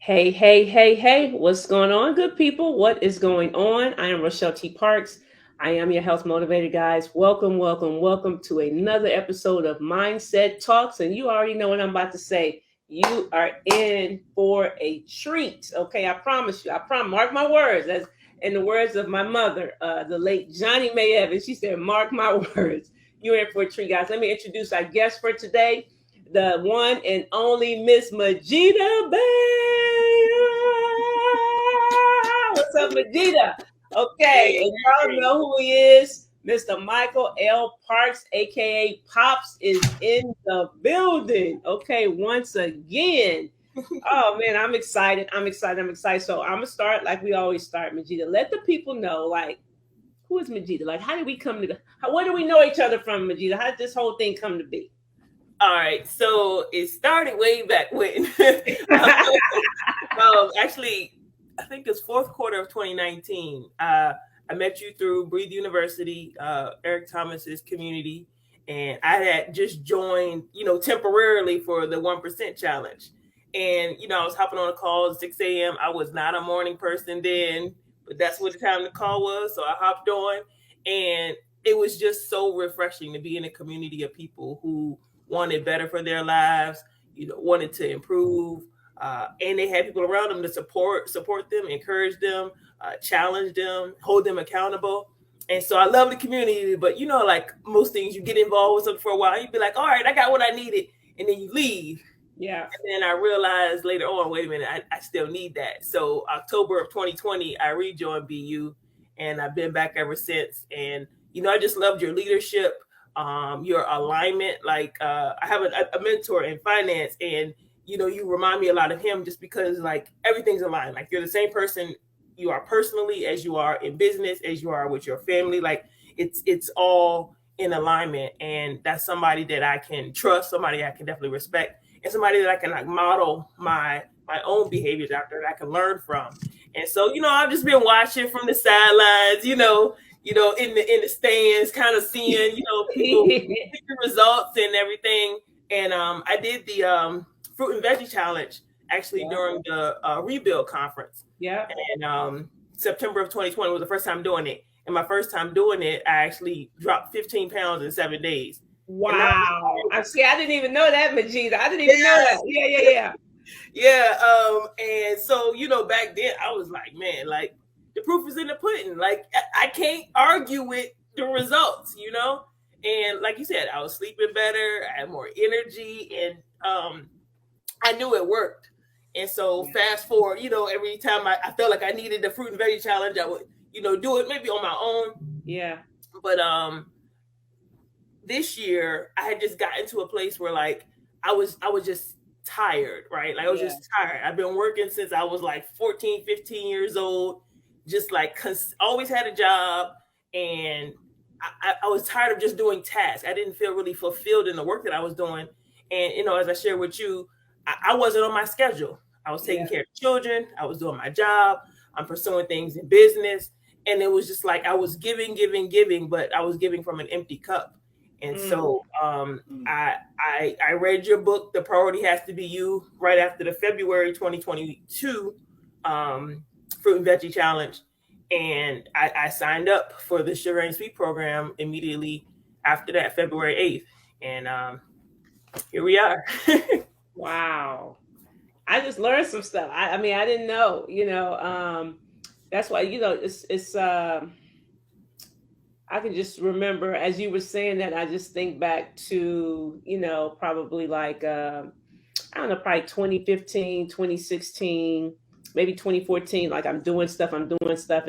Hey, hey, hey, hey, what's going on, good people? What is going on? I am Rochelle T. Parks. I am your health motivator, guys. Welcome, welcome, welcome to another episode of Mindset Talks. And you already know what I'm about to say. You are in for a treat. Okay, I promise you. I promise. Mark my words. As in the words of my mother, the late Johnny May Evans, she said, "Mark my words. You're in for a treat, guys." Let me introduce our guest for today, the one and only Miss Majeeda Bey. What's up, Majeeda? Okay, Hey, and y'all know who he is. Mr. Michael L. Parks, aka Pops, is in the building. Okay, once again. Oh man, I'm excited. I'm excited. I'm excited. So I'm gonna start like we always start, Majeeda. Let the people know, like, who is Majeeda? Like, how did we come to? Where do we know each other from, Majeeda? How did this whole thing come to be? all right. So it started way back when. Actually, I think it's fourth quarter of 2019. I met you through Breathe University, Eric Thomas's community, and I had just joined, temporarily for the 1% challenge. And I was hopping on a call at 6 a.m. I was not a morning person then, but that's what the time the call was. So I hopped on, and it was just so refreshing to be in a community of people who wanted better for their lives, wanted to improve, and they had people around them to support them, encourage them, challenge them, hold them accountable. And so I love the community, but like most things, you get involved with something for a while, you'd be like, all right, I got what I needed, and then you leave. Yeah. And then I realized later on, wait a minute, I still need that. So October of 2020, I rejoined BU, and I've been back ever since. And I just loved your leadership, your alignment. Like I have a mentor in finance, and you remind me a lot of him just because like everything's aligned. Like you're the same person you are personally as you are in business, as you are with your family. Like it's all in alignment, and that's somebody that I can trust, somebody I can definitely respect, and somebody that I can like model my own behaviors after that I can learn from. And so, I've just been watching from the sidelines, in the stands, kind of seeing, people pick the results and everything. And I did the fruit and veggie challenge actually Yeah. during the rebuild conference. Yeah. And September of 2020 was the first time doing it. And my first time doing it, I actually dropped 15 pounds in 7 days. And that Wow. I see. I didn't even know that, Majeeda. I didn't even know was, that. Yeah, yeah, yeah. yeah. And so, back then I was like, man, like the proof is in the pudding. Like I can't argue with the results. And like you said, I was sleeping better, I had more energy, and I knew it worked. And so fast forward, every time I felt like I needed the fruit and veggie challenge, I would, do it maybe on my own. Yeah. But this year I had just gotten to a place where like I was just tired, right? Like I was Yeah. just tired. I've been working since I was like 14, 15 years old, just like always had a job, and I was tired of just doing tasks. I didn't feel really fulfilled in the work that I was doing. And as I shared with you, I wasn't on my schedule. I was taking Yeah. care of children, I was doing my job, I'm pursuing things in business. And it was just like I was giving, giving, giving, but I was giving from an empty cup. And Mm. so Mm. I read your book, The Priority Has to Be You, right after the February 2022 Fruit and Veggie Challenge. And I signed up for the Sugar and Sweet program immediately after that, February 8th. And here we are. Wow. I just learned some stuff. I mean, I didn't know, that's why, it's I can just remember as you were saying that, I just think back to, probably like I don't know, probably 2015, 2016, maybe 2014. Like I'm doing stuff. And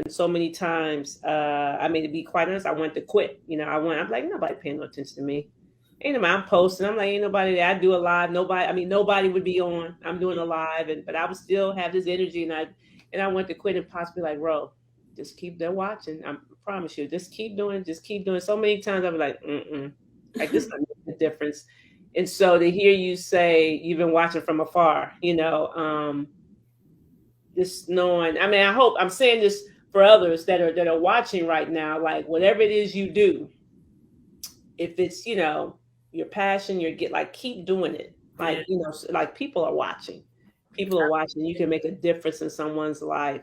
so many times, I mean, to be quite honest, I wanted to quit. I'm like, nobody paying no attention to me. Ain't nobody, I'm posting. I'm like, ain't nobody there. I do a live. Nobody, I mean, nobody would be on. I'm doing a live. But I would still have this energy. And I went to quit and possibly like, bro, just keep there watching. I promise you, just keep doing, just keep doing. So many times I'm like, like this doesn't make a difference. And so to hear you say you've been watching from afar, just knowing, I mean, I hope I'm saying this for others that are watching right now, like whatever it is you do, if it's, your passion, you get like, keep doing it. Like, Yeah. like people are watching. People are watching. You can make a difference in someone's life,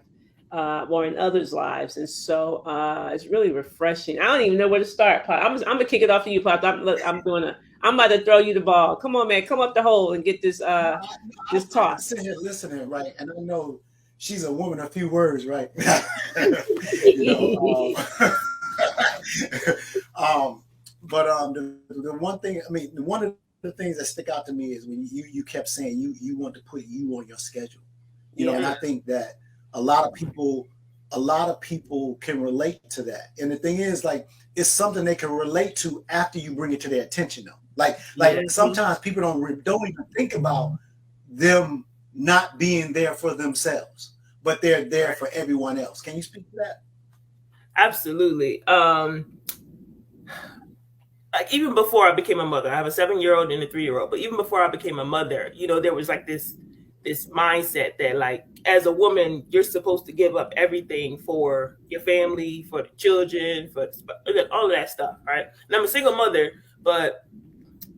or in others' lives, and so it's really refreshing. I don't even know where to start, Pop. I'm gonna kick it off to you, Pop. I'm doing a. I'm about to throw you the ball. Come on, man. Come up the hole and get this this I toss. sit here listening, right, and I know she's a woman of few words, right? you know, but the one thing, I mean, one of the things that stick out to me is when you kept saying you want to put you on your schedule, you know, and Yeah. I think that a lot of people can relate to that. And the thing is, like, it's something they can relate to after you bring it to their attention, though. Like Mhm. sometimes people don't even think about them not being there for themselves, but they're there Right. for everyone else. Can you speak to that? Absolutely. Like even before I became a mother, I have a 7-year-old and a 3-year-old. But even before I became a mother, there was like this mindset that like as a woman, you're supposed to give up everything for your family, for the children, for all of that stuff, right? And I'm a single mother, but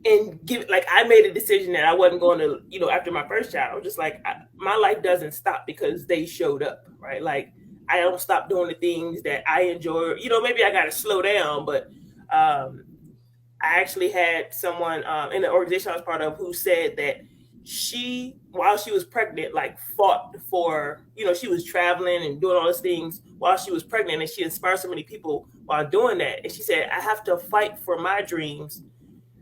I made a decision that I wasn't going to, after my first child, I was just like, my life doesn't stop because they showed up, right? Like I don't stop doing the things that I enjoy. Maybe I got to slow down, but um, I actually had someone in the organization I was part of who said that she, while she was pregnant, like fought for, she was traveling and doing all those things while she was pregnant, and she inspired so many people while doing that. And she said, I have to fight for my dreams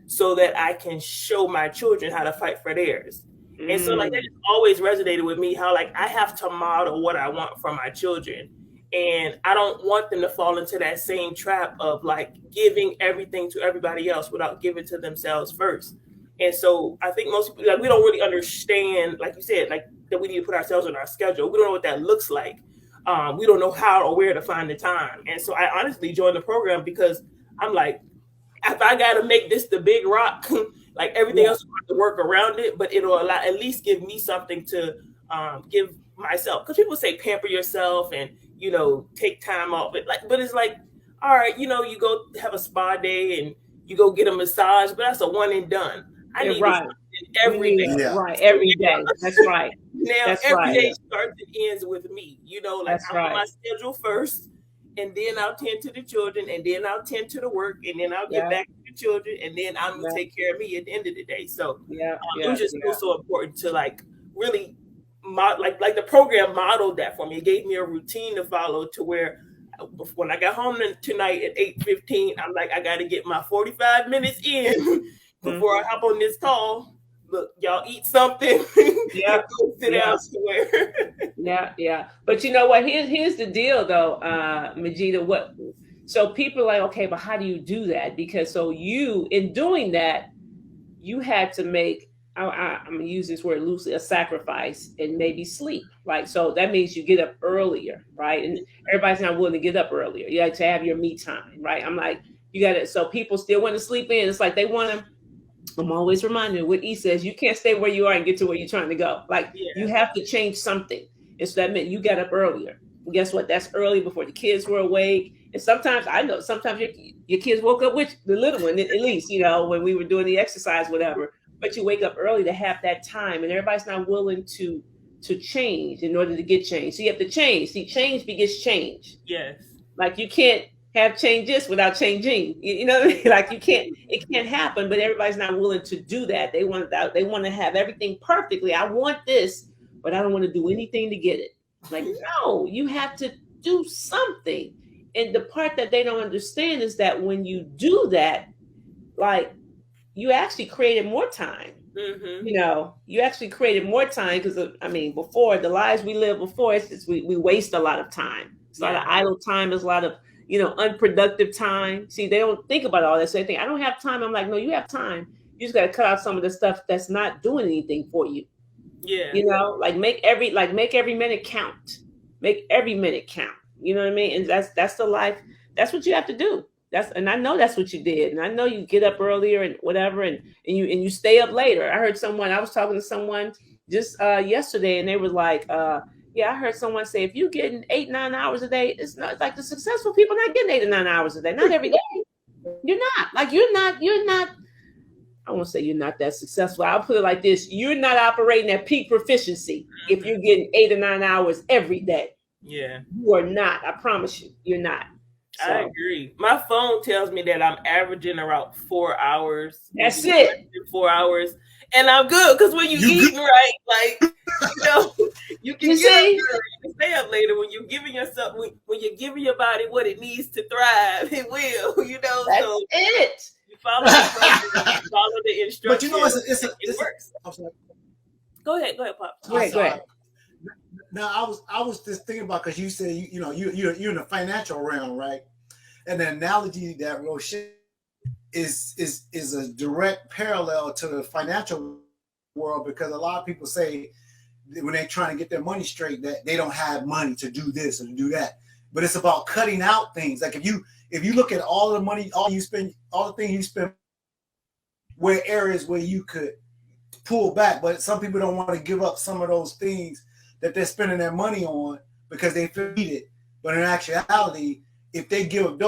so that I can show my children how to fight for theirs. And so like that Mm. just always resonated with me, how like I have to model what I want for my children. And I don't want them to fall into that same trap of like giving everything to everybody else without giving to themselves first. And so I think most people, like, we don't really understand, like you said, like that we need to put ourselves on our schedule. We don't know what that looks like. We don't know how or where to find the time. And so I honestly joined the program because I'm like, if I got to make this the big rock, like everything Yeah. else will have to work around it, but it'll allow, at least give me something to give myself. Because people say pamper yourself and take time off, but it's like, all right, you go have a spa day and you go get a massage, but that's a one and done. I Yeah. need this Right. You every need day. it Yeah, right So every day. That's right. now That's every right. day yeah, starts and ends with me. Like That's I'm on right. my schedule first, and then I'll tend to the children, and then I'll tend to the work, and then I'll get Yeah. back to the children, and then I'm gonna Yeah. take care of me at the end of the day. So Yeah. it Yeah. was just Yeah. so important to like really like the program modeled that for me. It gave me a routine to follow to where when I got home tonight at 8:15, I'm like, I got to get my 45 minutes in Mhm. before I hop on this call. Look, y'all eat something Yeah. and go sit Yeah. down somewhere. Yeah, yeah. But you know what? Here's the deal though, Majeeda. So people are like, okay, but how do you do that? Because so you in doing that, you had to make I'm gonna use this word loosely, a sacrifice and maybe sleep. Like so that means you get up earlier, right? And everybody's not willing to get up earlier. You have to have your me time, right? I'm like, you gotta so people still want to sleep in. It's like they want to I'm always reminded what E says, you can't stay where you are and get to where you're trying to go. Like you Yeah, have to change something. And so that meant you got up earlier. And guess what? That's early before the kids were awake. And sometimes I know sometimes your kids woke up with the little one, at least, when we were doing the exercise, whatever. But you wake up early to have that time, and everybody's not willing to change in order to get change. So you have to change. See, change begets change. yes, Like you can't have changes without changing. You know what I mean? Like you can't. It can't happen. But everybody's not willing to do that. They want that. They want to have everything perfectly. I want this, but I don't want to do anything to get it. Like no, you have to do something. And the part that they don't understand is that when you do that, like you actually created more time. mm-hmm. You actually created more time because I mean, before the lives we live before, it's just, we waste a lot of time. It's a lot of Yeah, idle time. There's a lot of unproductive time. See, they don't think about all this. They think I don't have time. I'm like, no, you have time. You just got to cut out some of the stuff that's not doing anything for you. yeah, Like make every minute count. Make every minute count. You know what I mean? And that's the life. That's what you have to do. And I know that's what you did. And I know you get up earlier and whatever and you stay up later. I was talking to someone just yesterday and they were like, yeah, I heard someone say if you're getting 8-9 hours a day, it's not like the successful people not getting 8 or 9 hours a day. Not every day. You're not. Like you're not I won't say you're not that successful. I'll put it like this: you're not operating at peak proficiency if you're getting 8 or 9 hours every day. Yeah. You are not. I promise you, you're not. So, I agree. My phone tells me that I'm averaging around 4 hours. That's it. 4 hours. And I'm good because when you eat right, like, you can get up, you can stay up later when you're giving yourself, when you're giving your body what it needs to thrive, it will, That's so it. you follow the instructions. But you know, it works. I'm sorry. Go ahead, Pop. Go ahead. Now I was just thinking about, because you said you're in the financial realm, right? And the analogy that Rochelle is a direct parallel to the financial world, because a lot of people say when they're trying to get their money straight that they don't have money to do this or to do that. But it's about cutting out things. Like if you look at all the money, all the things you spend, where areas where you could pull back, but some people don't want to give up some of those things that they're spending their money on because they feed it. But in actuality, if they give up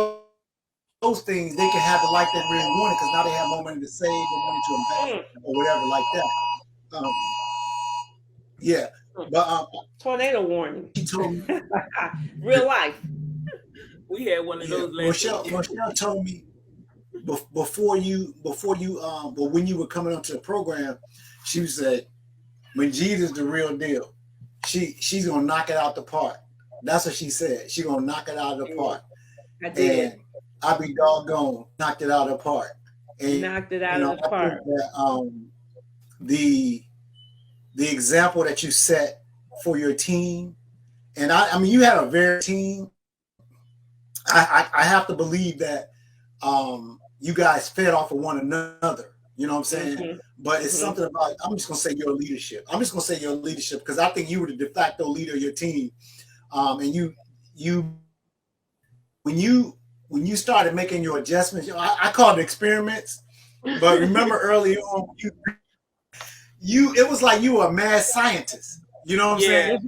those things, they can have the life they really wanted, because now they have more money to save and money to invest or whatever like that. Yeah, but tornado warning. She told me real life. We had one of those. Rochelle told me before you, but when you were coming onto the program, she said, Majeeda's the real deal. She's gonna knock it out the park. That's what she said. She's gonna knock it out of the park. I did. And I be doggone knocked it out of the park. And, knocked it out of the park. That, the example that you set for your team, and I mean, you had a very team. I have to believe that you guys fed off of one another. You know what I'm saying? Mm-hmm. But it's something about, I'm just gonna say your leadership. I'm just gonna say your leadership, because I think you were the de facto leader of your team. And when you started making your adjustments, I call it experiments. But remember early on, it was like you were a mad scientist. You know what I'm saying?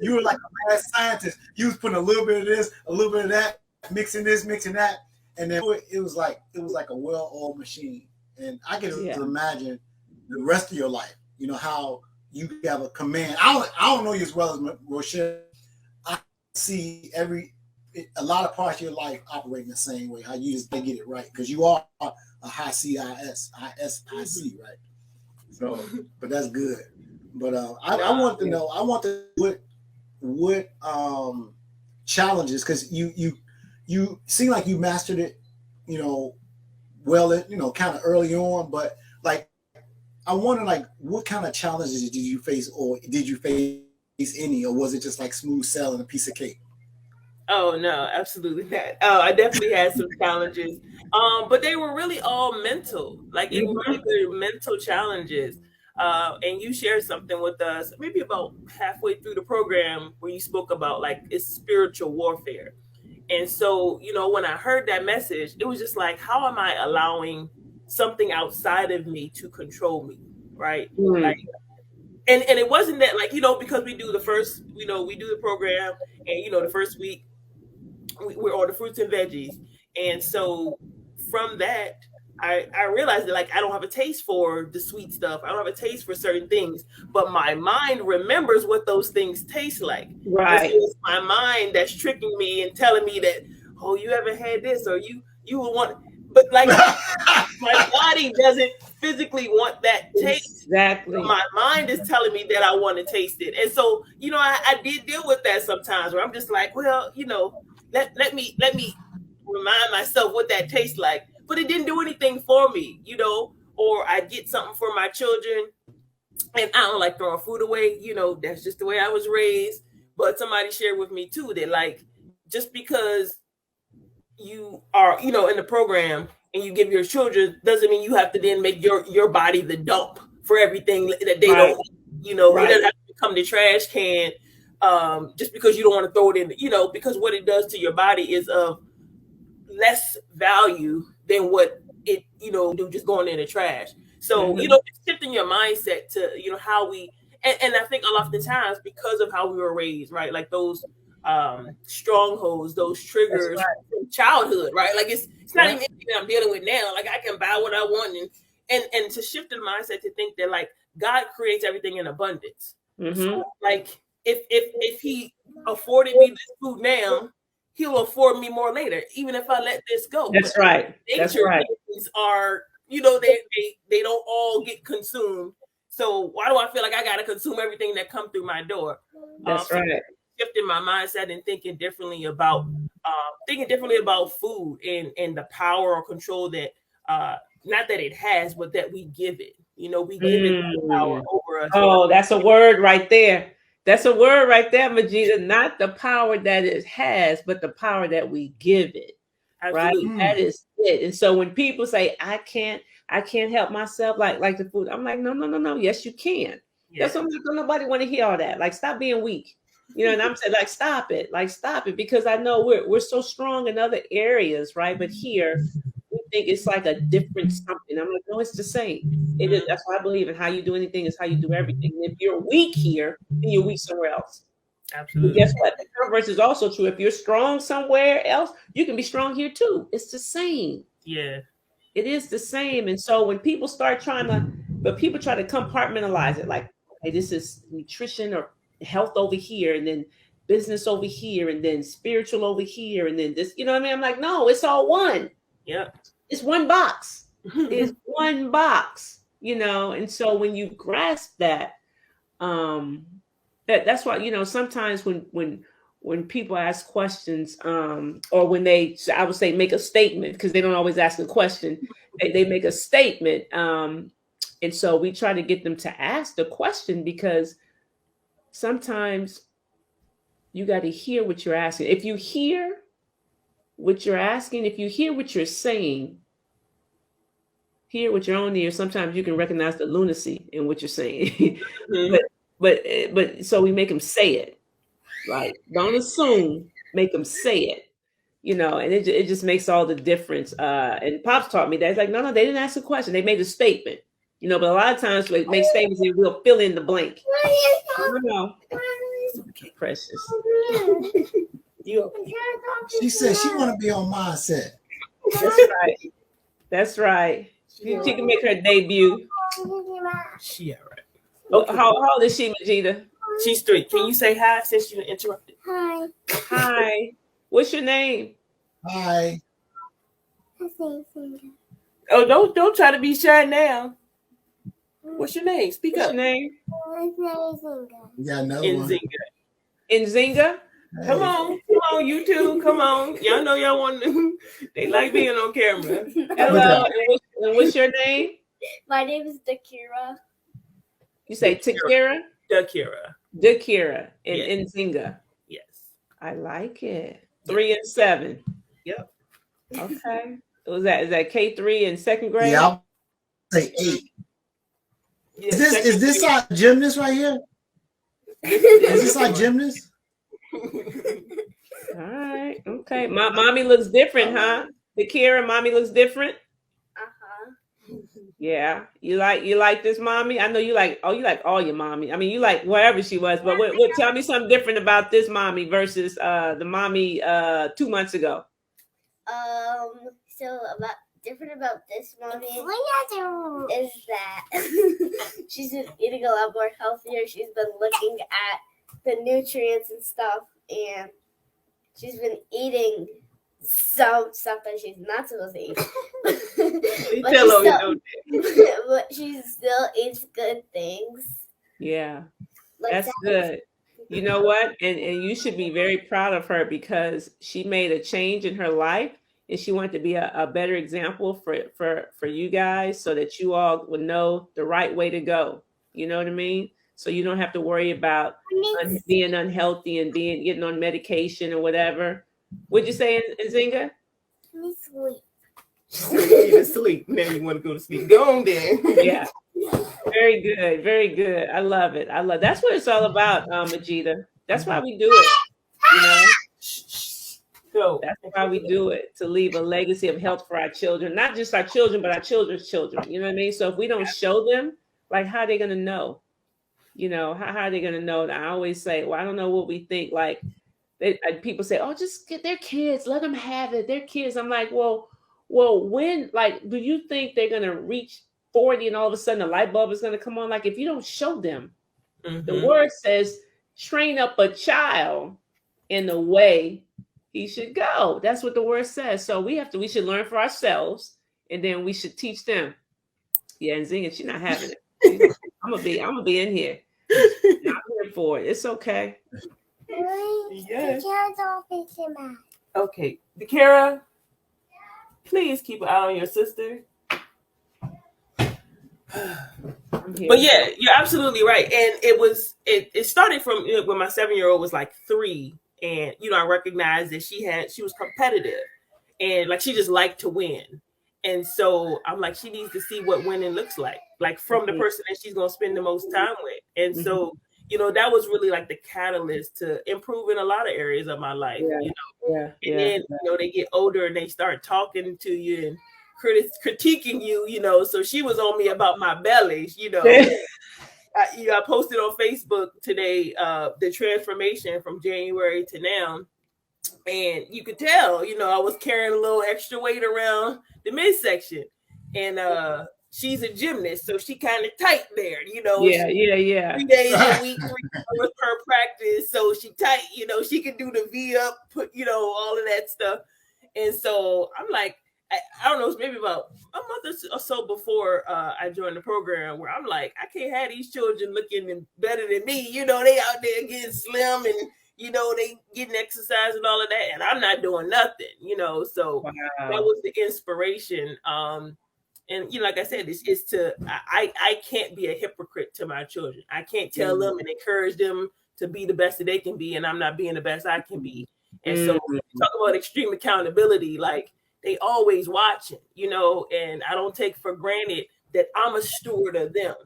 You were like a mad scientist. You was putting a little bit of this, a little bit of that, mixing this, mixing that, and then it was like a well-oiled machine. And I can imagine the rest of your life. You know how you have a command. I don't know you as well as Rochelle. I see a lot of parts of your life operating the same way. How you just get it right, because you are a high CIS, ISIC, right? So, but that's good. But I want to know. I want to what challenges, because you seem like you mastered it. Well, kind of early on. But like, I wonder, like, what kind of challenges did you face, or did you face any, or was it just like smooth sailing, a piece of cake? Oh no, absolutely not. Oh, I definitely had some challenges, but they were really all mental. Like, it was really mental challenges. And you shared something with us maybe about halfway through the program where you spoke about, like, it's spiritual warfare. And so, when I heard that message, it was just like, how am I allowing something outside of me to control me, right? Like, and it wasn't that, like, because we do the first, we do the program, and the first week we're on the fruits and veggies, and so from that, I realized that, like, I don't have a taste for the sweet stuff. I don't have a taste for certain things, but my mind remembers what those things taste like. Right. So it's my mind that's tricking me and telling me that, oh, you haven't had this, or you will want, but like my body doesn't physically want that taste. Exactly. My mind is telling me that I want to taste it. And so, I did deal with that sometimes, where I'm just like, well, let me remind myself what that tastes like. But it didn't do anything for me, or I get something for my children, and I don't like throwing food away. That's just the way I was raised. But somebody shared with me too that, like, just because you are, in the program and you give your children doesn't mean you have to then make your body the dump for everything that they don't, it doesn't have to become the trash can, just because you don't want to throw it in, because what it does to your body is of less value than what it, just going in the trash. So, it's shifting your mindset to, how we, and I think oftentimes because of how we were raised, right? Like those strongholds, those triggers from childhood, right? Like it's not even anything that I'm dealing with now. Like, I can buy what I want, and and to shift the mindset to think that like God creates everything in abundance. So like if he afforded me this food now, he'll afford me more later, even if I let this go. That's right. That's Nature right. things are, you know, they don't all get consumed. So why do I feel like I gotta consume everything that come through my door? That's right. Shifting my mindset and thinking differently about food and the power or control that not that it has, but that we give it. You know, we give it power over us. Oh, that's a word right there. That's a word right there, Majeeda. Not the power that it has, but the power that we give it. Absolutely. Right? That is it. And so when people say, I can't help myself, like the food, I'm like, no. Yes, you can. Yeah. That's what I'm like, don't nobody want to hear all that. Like, stop being weak. You know, and I'm saying, like, stop it, because I know we're so strong in other areas, right? But here we think it's like a different something. I'm like, no, it's the same. It is. That's why I believe in how you do anything is how you do everything. And if you're weak here, then you're weak somewhere else. Absolutely. But guess what? The converse is also true. If you're strong somewhere else, you can be strong here too. It's the same. Yeah. It is the same. And so when people start try to compartmentalize it, like, hey, this is nutrition or health over here, and then business over here, and then spiritual over here, and then this, you know what I mean? I'm like, no, it's all one. Yeah. It's one box. It's one box, you know? And so when you grasp that, that's why, you know, sometimes when people ask questions, or when they, I would say, make a statement, because they don't always ask a question, they make a statement. And so we try to get them to ask the question, because sometimes you got to hear what you're asking. If you hear what you're asking, if you hear what you're saying, hear with your own ears, sometimes you can recognize the lunacy in what you're saying. But so we make them say it. Like, don't assume, make them say it, you know, and it just makes all the difference. And Pops taught me that. It's like, no, they didn't ask a question. They made a statement, you know, but a lot of times we make statements and we'll fill in the blank. No. Okay, precious. She said she want to be on mindset. That's right. That's right. She can make her debut. She all right. Okay. How old is she, Majeeda? She's 3. Can you say hi since you interrupted? Hi. Hi. What's your name? Hi. Oh, don't try to be shy now. What's your name? Speak What's up. Your name? Yeah, no Nzinga. Nzinga? Hey. Come on, you two. Come on. Y'all know y'all want to. They like being on camera. Hello. And what's your name? My name is Dakira. You say Takira? Dakira and Yes. Nzinga. Yes. I like it. 3 and 7. Yep. Okay. Is that K3 in second grade? Yeah, I'll say 8. Yeah, Is this our gymnast right here? Is this our gymnast? All right. Okay. Mommy looks different, huh? Dakira, mommy looks different. Yeah, you like this mommy? I know you like all your mommy. I mean, you like wherever she was, but what tell me something different about this mommy versus the mommy 2 months ago. So different about this mommy is that she's been eating a lot more healthier. She's been looking at the nutrients and stuff, and she's been eating some stuff that she's not supposed to eat. But she still eats good things. Yeah, that's good. You know what? And you should be very proud of her, because she made a change in her life, and she wanted to be a better example for you guys, so that you all would know the right way to go. You know what I mean? So you don't have to worry about being unhealthy and getting on medication or whatever. What'd you say, Nzinga? Sleep. Sleep. Now you want to go to sleep. Go on then. Yeah. Very good. Very good. I love it. That's what it's all about, Majeeda. That's why we do it. You know? So that's why we do it, to leave a legacy of health for our children, not just our children, but our children's children. You know what I mean? So if we don't show them, like, how are they going to know? You know, how are they going to know? And I always say, well, I don't know what we think. Like, people say, oh, just get their kids, let them have it. They're kids. I'm like, well, when, like, do you think they're going to reach 40 and all of a sudden the light bulb is going to come on. Like if you don't show them, Mm-hmm. the word says, train up a child in the way he should go. That's what the word says. So we should learn for ourselves, and then we should teach them. Yeah, and Zinga, she's not having it. I'm gonna be in here. I'm here for it. It's okay. Yes. Okay, Dakara, please keep an eye on your sister. But yeah, you're absolutely right. And it started from when my 7-year-old was like 3, and I recognized that she was competitive, and like she just liked to win. And so I'm like, she needs to see what winning looks like from the person that she's gonna spend the most time with. And so that was really like the catalyst to improve in a lot of areas of my life. And then they get older and they start talking to you and critiquing you, so she was on me about my bellies, I posted on Facebook today the transformation from January to now, and you could tell, I was carrying a little extra weight around the midsection, and she's a gymnast, so she kind of tight there, 3 days a week, 3 hours per practice, so she tight, she can do the V up, put all of that stuff. And so I'm like, I don't know, it's maybe about a month or so before I joined the program, where I'm like, I can't have these children looking better than me. They out there getting slim and, they getting exercise and all of that. And I'm not doing nothing, So that was the inspiration. And, like I said, it's to, I can't be a hypocrite to my children. I can't tell them and encourage them to be the best that they can be, and I'm not being the best I can be. And so talk about extreme accountability, like, they always watching, and I don't take for granted that I'm a steward of them.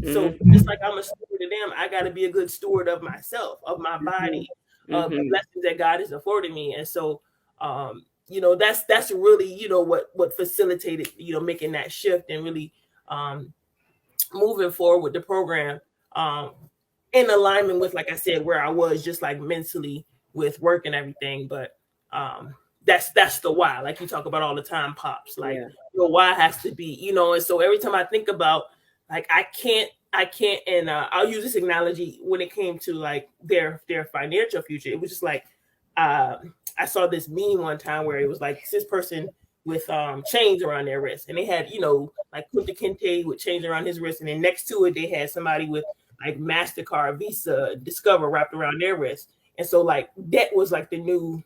So just like I'm a steward of them, I got to be a good steward of myself, of my body, of the blessings that God has afforded me. And so, that's really, what facilitated, making that shift and really moving forward with the program in alignment with, like I said, where I was just like mentally with work and everything. But that's the why, like you talk about all the time, Pops, like your why has to be, and so every time I think about, like, I can't, and I'll use this analogy when it came to like their financial future. It was just like, I saw this meme one time where it was like this person with chains around their wrist, and they had, like Kunta Kinte with chains around his wrist, and then next to it, they had somebody with like MasterCard, Visa, Discover wrapped around their wrist. And so like that was like the new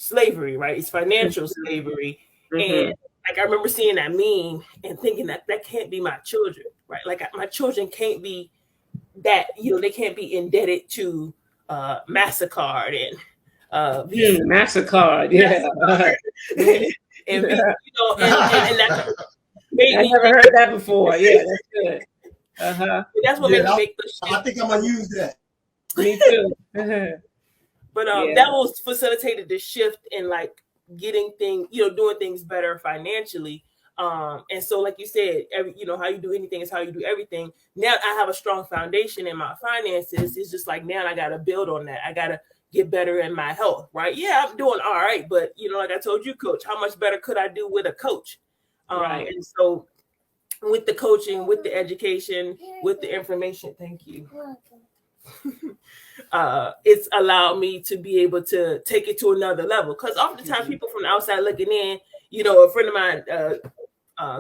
slavery, right? It's financial slavery. And like I remember seeing that meme and thinking that can't be my children, right? Like my children can't be that, they can't be indebted to MasterCard and Visa. MasterCard, MasterCard. And that I never heard that before. Yeah, that's good. That's what made me make the shift. I think I'm gonna use that. Me too. But that was facilitated the shift in like getting things, doing things better financially. And so, like you said, how you do anything is how you do everything. Now I have a strong foundation in my finances. It's just like now I got to build on that. I got to get better in my health, right? Yeah, I'm doing all right, but like I told you, Coach, how much better could I do with a coach? Right. And so, with the coaching, with the education, with the information, thank you. It's allowed me to be able to take it to another level. Because oftentimes people from the outside looking in, a friend of mine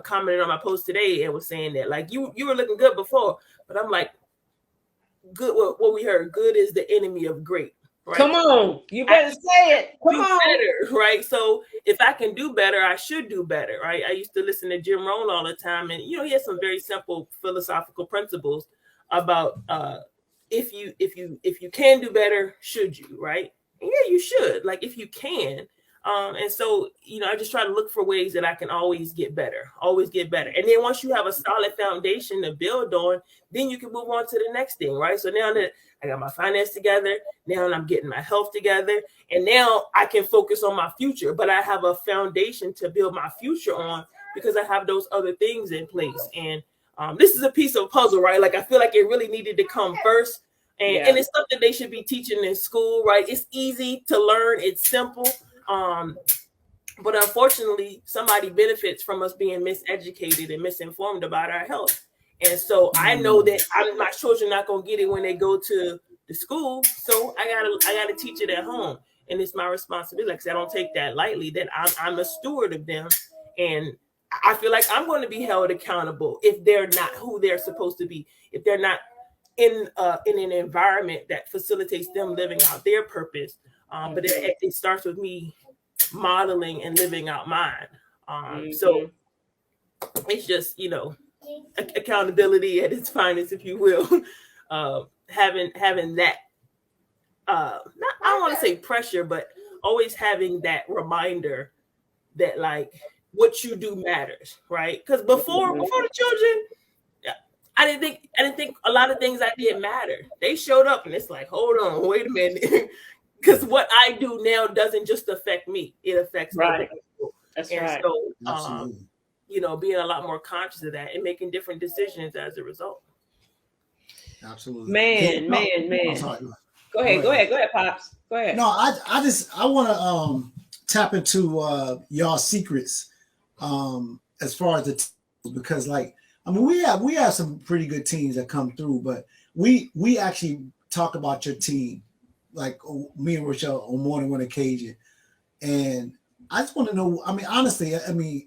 commented on my post today and was saying that like you were looking good before, but I'm like, good. What we heard, good is the enemy of great. Right? Come on, you better say it. Come on, better, right? So if I can do better, I should do better, right? I used to listen to Jim Rohn all the time, and he has some very simple philosophical principles about if you can do better, should you, right? And yeah, you should, like if you can. And so, I just try to look for ways that I can always get better. And then once you have a solid foundation to build on, then you can move on to the next thing, right? So now that I got my finance together, now I'm getting my health together, and now I can focus on my future, but I have a foundation to build my future on because I have those other things in place. And this is a piece of puzzle, right? Like I feel like it really needed to come first. And it's something they should be teaching in school, right? It's easy to learn. It's simple. But unfortunately, somebody benefits from us being miseducated and misinformed about our health. And so I know that my children not gonna get it when they go to the school. So I gotta teach it at home, and it's my responsibility. Because I don't take that lightly. That I'm a steward of them, and I feel like I'm going to be held accountable if they're not who they're supposed to be. If they're not in an environment that facilitates them living out their purpose. But it starts with me modeling and living out mine. So it's just, accountability at its finest, if you will. Having that, I don't want to say pressure, but always having that reminder that like what you do matters, right? Because before the children, I didn't think a lot of things I did matter. They showed up, and it's like, hold on, wait a minute. Because what I do now doesn't just affect me; it affects other people. That's and right. So, being a lot more conscious of that and making different decisions as a result. Absolutely. Man. I'm sorry. Go ahead, Pops. Go ahead. No, I want to tap into y'all secrets as far as the teams, because we have some pretty good teams that come through, but we actually talk about your team, like me and Rochelle, on more than one occasion. And I just want to know, honestly,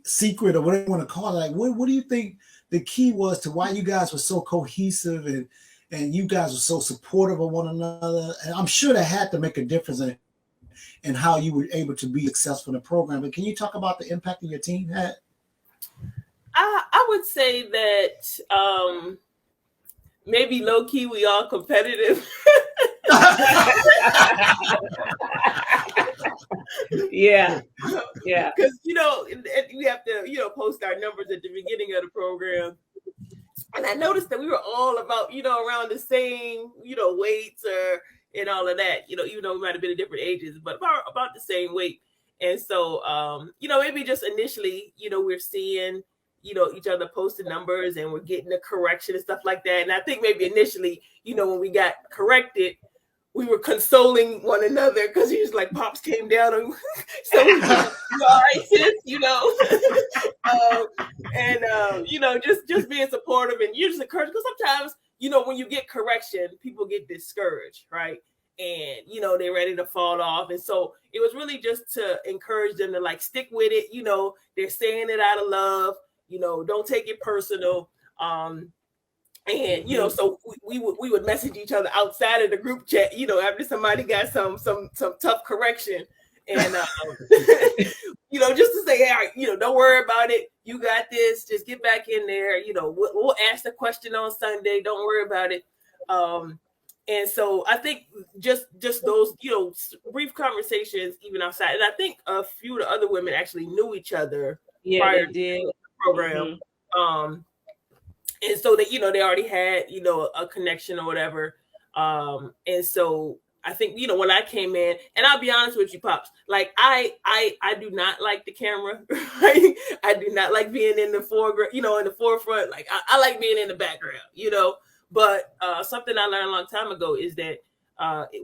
secret or whatever you want to call it, like what do you think the key was to why you guys were so cohesive and you guys were so supportive of one another? And I'm sure that had to make a difference in how you were able to be successful in the program. But can you talk about the impact that your team had? I would say that maybe low key we all competitive. Yeah. Because we have to post our numbers at the beginning of the program, and I noticed that we were all about around the same weights and all of that. Even though we might have been at different ages, but about the same weight. And so maybe just initially we're seeing each other posting numbers and we're getting the correction and stuff like that. And I think maybe initially when we got corrected, we were consoling one another because he was like, Pops came down and so we just, all right, sis, and just being supportive and you're just encouraged, because sometimes when you get correction, people get discouraged, right? And they're ready to fall off. And so it was really just to encourage them to like stick with it. They're saying it out of love. Don't take it personal. And so we would message each other outside of the group chat, after somebody got some tough correction, and just to say, hey, all right, don't worry about it, you got this, just get back in there, we'll ask the question on Sunday, don't worry about it. And so I think just those brief conversations even outside, and I think a few of the other women actually knew each other prior to the program. And so that, they already had, a connection or whatever. And so I think, when I came in, and I'll be honest with you, Pops, like I do not like the camera, right? I do not like being in the foreground, in the forefront. Like I like being in the background, but something I learned a long time ago is that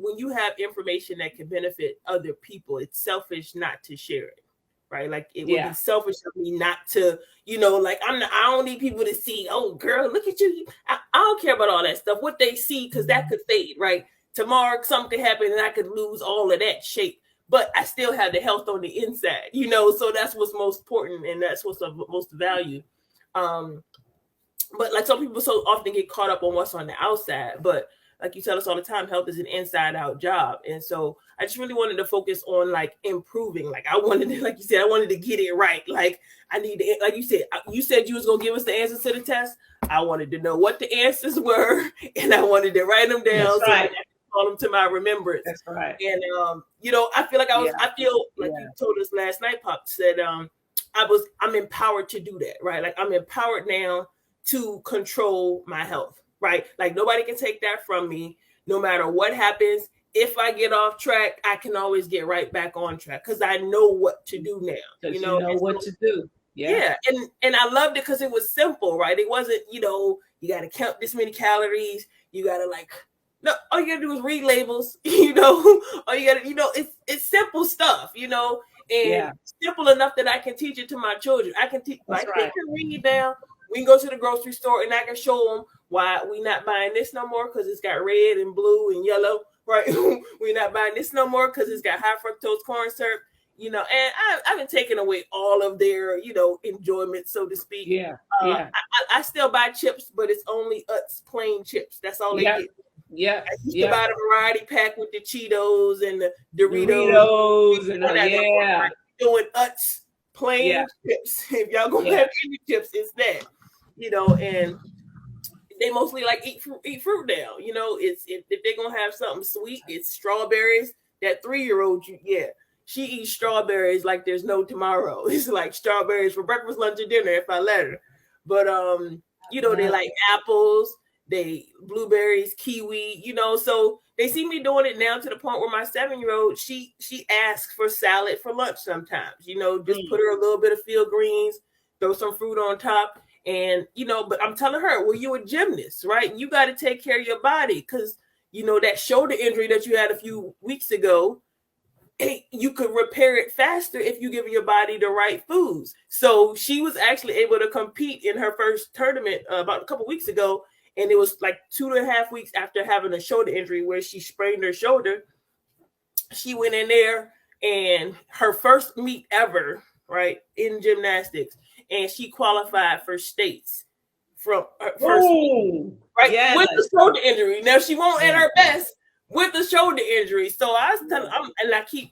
when you have information that can benefit other people, it's selfish not to share it. Right, like it would be selfish of me not to, like I don't need people to see. Oh, girl, look at you. I don't care about all that stuff. What they see, because that could fade. Right, tomorrow something could happen and I could lose all of that shape, but I still have the health on the inside. So that's what's most important and that's what's of most value. But like some people so often get caught up on what's on the outside, but like you tell us all the time, health is an inside out job. And so I just really wanted to focus on like improving. Like I wanted to, like you said, I wanted to get it right. Like I need to, like you said you was going to give us the answers to the test. I wanted to know what the answers were and I wanted to write them down. That's right. So I could call them to my remembrance. That's right. And, I feel like you told us last night, Pop said, I'm empowered to do that, right? Like I'm empowered now to control my health. Right? Like nobody can take that from me. No matter what happens, if I get off track, I can always get right back on track because I know what to do now. You know what to do. Yeah. And I loved it because it was simple, right? It wasn't, you got to count this many calories. You got to no, all you got to do is read labels, all you got to, it's simple stuff, and simple enough that I can teach it to my children. I can teach, like, they can read now. We can go to the grocery store and I can show them why we not buying this no more because it's got red and blue and yellow, right? We're not buying this no more because it's got high fructose corn syrup, you know, and I've been taking away all of their, you know, enjoyment, so to speak. I still buy chips, but it's only Utz plain chips. That's all they get. I used to buy the variety pack with the Cheetos and the Doritos and doing Utz plain chips. If y'all gonna have any chips, it's that, you know. And they mostly like eat fruit now, you know. It's if they're gonna have something sweet, it's strawberries. That 3-year-old, she eats strawberries like there's no tomorrow. It's like strawberries for breakfast, lunch, and dinner if I let her. But you know, they like apples, they blueberries, kiwi, you know. So they see me doing it now to the point where my 7-year-old, she asks for salad for lunch sometimes, you know, just put her a little bit of field greens, throw some fruit on top. And, you know, but I'm telling her, well, you're a gymnast, right? You got to take care of your body because, you know, that shoulder injury that you had a few weeks ago, you could repair it faster if you give your body the right foods. So she was actually able to compete in her first tournament about a couple weeks ago. And it was like 2.5 weeks after having a shoulder injury where she sprained her shoulder. She went in there and her first meet ever, right, in gymnastics. And she qualified for states from her first meet, right, with the shoulder injury. Now she won't at her best with the shoulder injury. So I was telling them, and I keep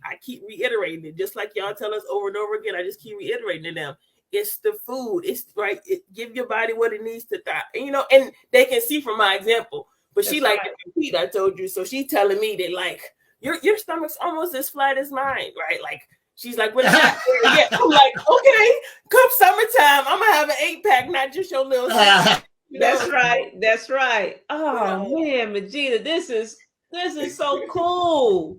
reiterating it, just like y'all tell us over and over again. I just keep reiterating to them. It's the food. It's right. Give your body what it needs to thrive. And, you know, and they can see from my example. But she like to compete, I told you. So she's telling me that, like, your stomach's almost as flat as mine, right? Like, she's like, well, not there yet. I'm like, okay, come summertime, I'm gonna have an 8-pack, not just your little. You know? That's right. Oh man, Majeeda, this is so cool.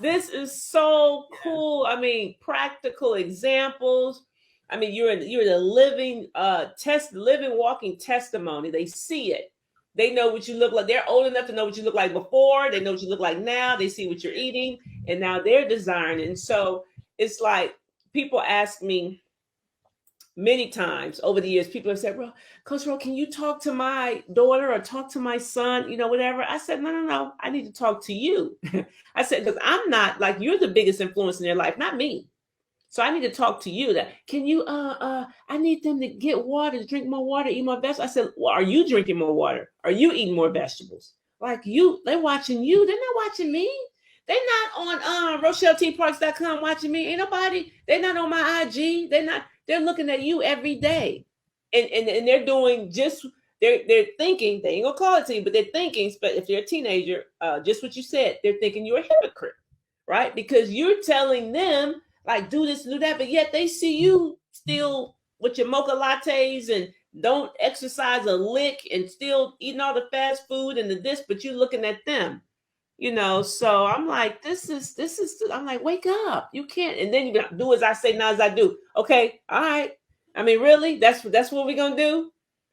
This is so cool. I mean, practical examples. I mean, you're the living living walking testimony. They see it. They know what you look like. They're old enough to know what you look like before. They know what you look like now. They see what you're eating, and now they're desiring. And so it's like people ask me many times over the years. People have said, "Well, Coach Ro, can you talk to my daughter or talk to my son? You know, whatever." I said, "No. I need to talk to you." I said, because I'm not like you're the biggest influence in their life, not me. So I need to talk to you. That can you? I need them to get water, drink more water, eat more vegetables. I said, well, are you drinking more water? Are you eating more vegetables? Like they're watching you. They're not watching me. They're not on RochelleTParks.com watching me. Ain't nobody. They're not on my IG. They're not. They're looking at you every day, and they're doing just. They're thinking. They ain't gonna call it to you, but they're thinking. But if they're a teenager, just what you said, they're thinking you're a hypocrite, right? Because you're telling them, like, do this, do that, but yet they see you still with your mocha lattes and don't exercise a lick and still eating all the fast food and this, but you're looking at them, you know. So I'm like, this is. I'm like, wake up, you can't. And then you do as I say, not as I do. Okay, all right. I mean, really, that's what we're gonna do,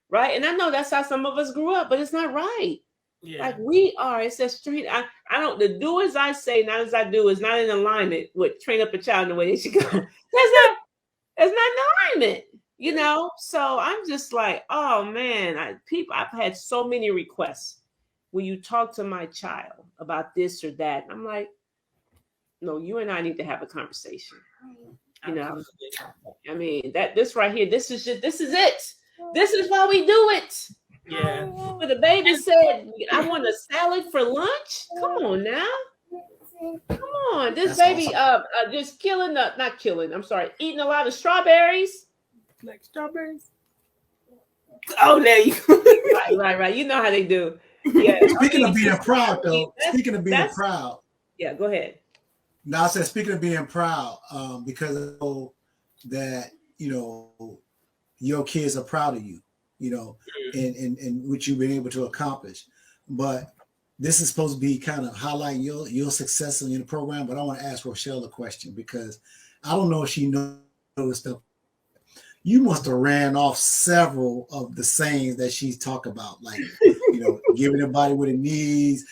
right? And I know that's how some of us grew up, but it's not right. Yeah. Like we are, it's a street. I don't. The do as I say, not as I do, is not in alignment with train up a child in the way they should go. That's not in alignment, you know. So I'm just like, oh man, I've had so many requests. Will you talk to my child about this or that? And I'm like, no, you and I need to have a conversation. You know, I mean this right here. This is it. This is why we do it. Yeah. But the baby said, I want a salad for lunch. Come on now. Come on. This baby just eating a lot of strawberries. Like strawberries. Oh, there you Right. You know how they do. Yeah. Speaking of being proud, though. Speaking of being proud. Yeah, go ahead. No, I said speaking of being proud, because I know that, you know, your kids are proud of you. You know, and what you've been able to accomplish. But this is supposed to be kind of highlighting your success in the program. But I want to ask Rochelle a question because I don't know if she knows this stuff. You must have ran off several of the sayings that she's talked about, like, you know, giving the body what it needs,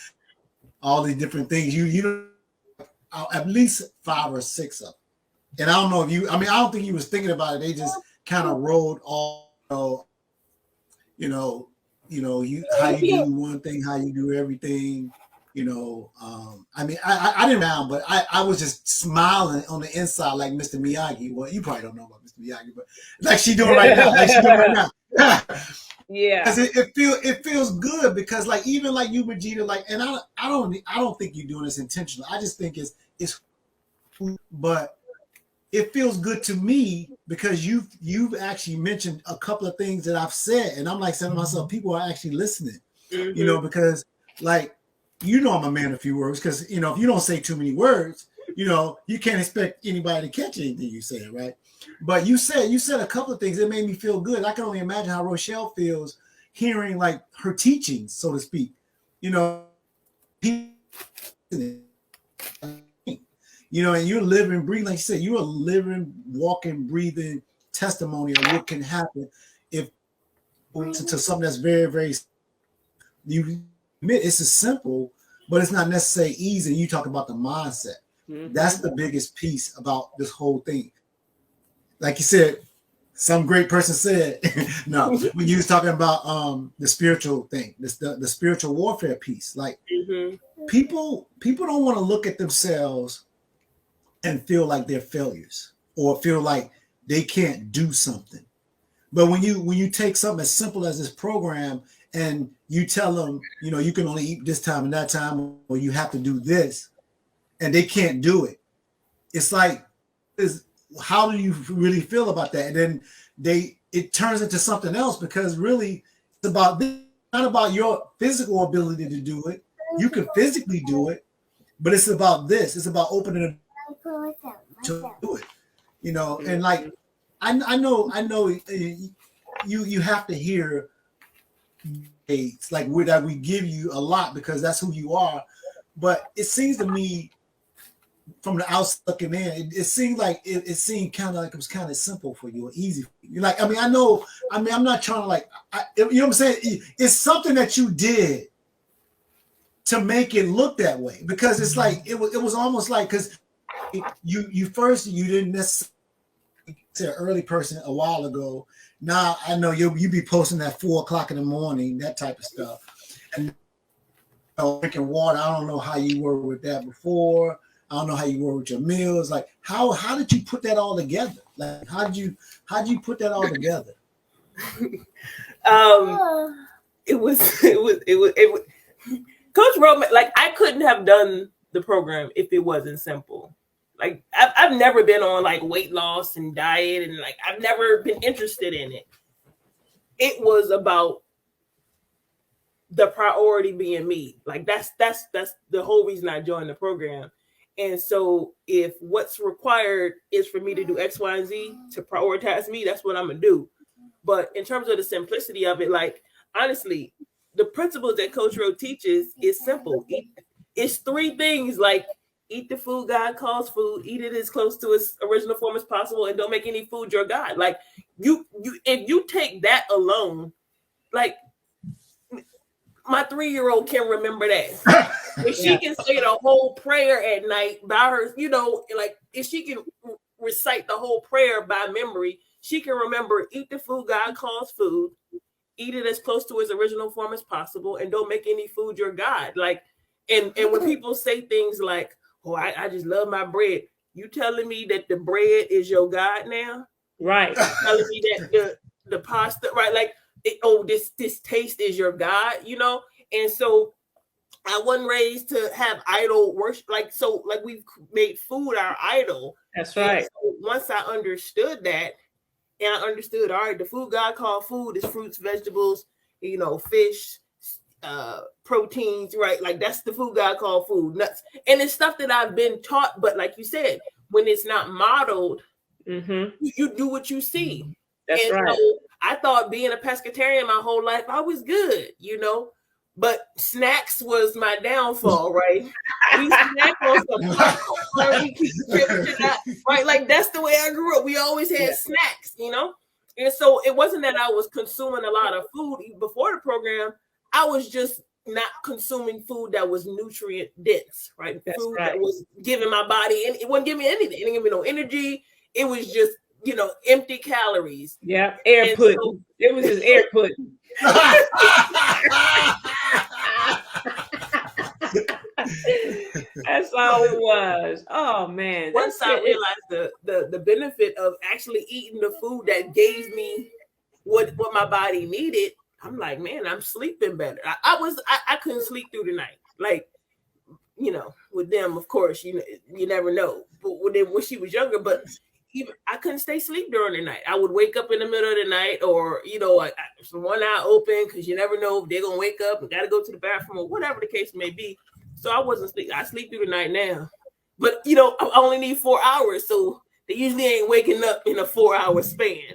all these different things. You know, at least 5 or 6 of them. And I don't know if you, I mean, I don't think he was thinking about it. They just kind of rolled all, you how you do one thing, how you do everything. I mean, I didn't know, but I was just smiling on the inside like Mr. Miyagi. Well, you probably don't know about Mr. Miyagi, but like she doing right now, Yeah, because it feels good because like even like you, Majeeda, like, and I don't think you're doing this intentionally. I just think it's, but it feels good to me because you've actually mentioned a couple of things that I've said, and I'm like saying to myself, people are actually listening, because like, I'm a man of few words because, if you don't say too many words, you can't expect anybody to catch anything you say, right? But you said a couple of things that made me feel good. I can only imagine how Rochelle feels hearing like her teachings, so to speak. And you're living, breathing, like you said, you're a living, walking, breathing testimony of what can happen if to something that's very, very, you admit it's as simple, but it's not necessarily easy. You talk about the mindset. That's the biggest piece about this whole thing. Like you said, some great person said, no, when you was talking about the spiritual thing, the spiritual warfare piece. Like people don't want to look at themselves and feel like they're failures or feel like they can't do something. But when you take something as simple as this program and you tell them, you can only eat this time and that time, or you have to do this, and they can't do it, it's like, how do you really feel about that? And then it turns into something else, because really it's about this, not about your physical ability to do it. You can physically do it, but it's about this. It's about opening to do it, and like I know you have to hear it's like that we give you a lot because that's who you are, but it seems to me from the outside looking in, it seemed like it seemed kind of like it was kind of simple for you or easy for you. Like, I'm not trying to like, you know what I'm saying? It's something that you did to make it look that way, because it's like it was almost like, because you didn't necessarily say an early person a while ago. Now I know you be posting at 4:00 in the morning, that type of stuff, and drinking water. I don't know how you were with that before. I don't know how you were with your meals. Like, how did you put that all together? Like, how did you put that all together? It was Coach wrote me, like, I couldn't have done the program if it wasn't simple. Like, I've never been on like weight loss and diet, and like I've never been interested in it. It was about the priority being me. Like, that's the whole reason I joined the program. And so if what's required is for me to do X, Y, and Z to prioritize me, that's what I'm gonna do. But in terms of the simplicity of it, like, honestly, the principles that Coach Rowe teaches is simple. It's three things, like, eat the food God calls food, eat it as close to its original form as possible, and don't make any food your God. Like, you if you take that alone, like, my 3-year-old can remember that. If she can say the whole prayer at night by her, like, if she can recite the whole prayer by memory, she can remember, eat the food God calls food, eat it as close to its original form as possible, and don't make any food your God. Like, and when people say things like, oh, I just love my bread, you telling me that the bread is your God now? Right. Telling me that the pasta, right? Like, this taste is your God, And so I wasn't raised to have idol worship, like we've made food our idol. That's right. And so once I understood that, and I understood, all right, the food God called food is fruits, vegetables, fish, proteins, right? Like, that's the food God called food, nuts, and it's stuff that I've been taught. But like you said, when it's not modeled, you do what you see. That's right. So I thought being a pescatarian my whole life, I was good, but snacks was my downfall, right? We snack on some right? Like, that's the way I grew up. We always had snacks, And so it wasn't that I was consuming a lot of food before the program. I was just not consuming food that was nutrient dense, right? That's Food right. that was giving my body, and it wouldn't give me anything. It didn't give me no energy. It was just, empty calories. Yeah, air And pudding. so- It was just air pudding. That's all it was. Oh man. Once I realized the benefit of actually eating the food that gave me what my body needed, I'm like, man, I'm sleeping better. I couldn't sleep through the night. Like, with them, of course, you never know. But when she was younger, but even I couldn't stay asleep during the night. I would wake up in the middle of the night, or one eye open, because you never know if they're gonna wake up and gotta go to the bathroom or whatever the case may be. So I wasn't sleep. I sleep through the night now, but I only need 4 hours, so they usually ain't waking up in a 4-hour span.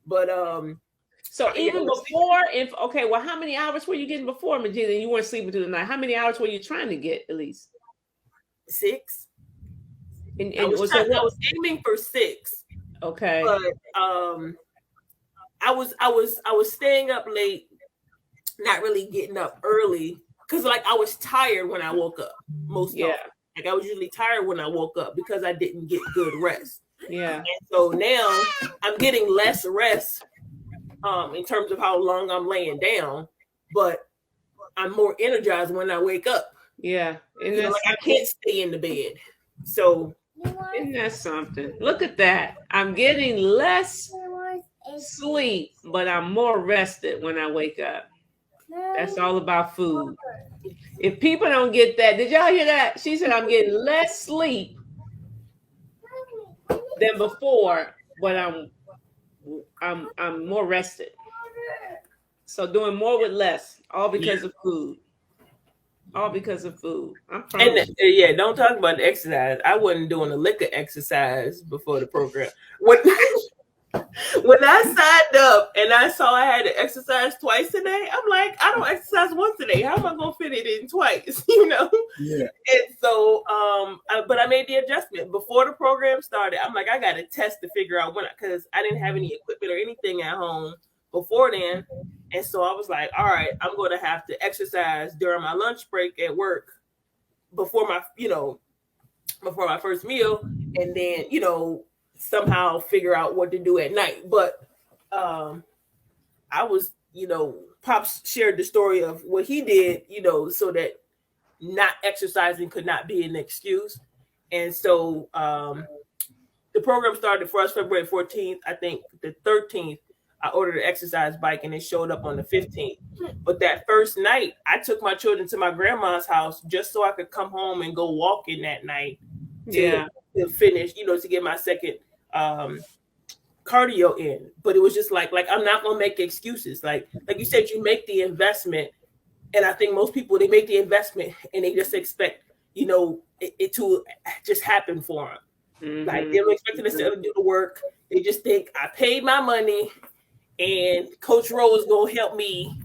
But so even before, how many hours were you getting before, Majeeda? You weren't sleeping through the night. How many hours were you trying to get at least? 6. And I was aiming for 6. Okay. But I was staying up late, not really getting up early, because I was tired when I woke up most of the time. Like I was usually tired when I woke up because I didn't get good rest. Yeah. And so now I'm getting less rest in terms of how long I'm laying down, but I'm more energized when I wake up. Yeah. And I can't stay in the bed. So isn't that something? Look at that. I'm getting less sleep, but I'm more rested when I wake up. That's all about food. If people don't get that, did y'all hear that? She said, I'm getting less sleep than before, but I'm more rested. So doing more with less, all because of food. All because of food. And don't talk about the exercise. I wasn't doing a liquor exercise before the program. When I signed up and I saw I had to exercise twice a day, I'm like, I don't exercise once a day. How am I gonna fit it in twice? Yeah. And so, but I made the adjustment before the program started. I'm like, I got to test to figure out because I didn't have any equipment or anything at home before then. And so I was like, all right, I'm going to have to exercise during my lunch break at work before my first meal, and then somehow figure out what to do at night. But I was, Pops shared the story of what he did, so that not exercising could not be an excuse. And so the program started for us February 14th. I think the 13th, I ordered an exercise bike and it showed up on the 15th. But that first night, I took my children to my grandma's house just so I could come home and go walking that night to finish, to get my second cardio in. But it was just like I'm not gonna make excuses. Like you said, you make the investment, and I think most people, they make the investment and they just expect it to just happen for them. Mm-hmm. Like they don't expect themselves to do the work. They just think I paid my money and Coach Rose gonna help me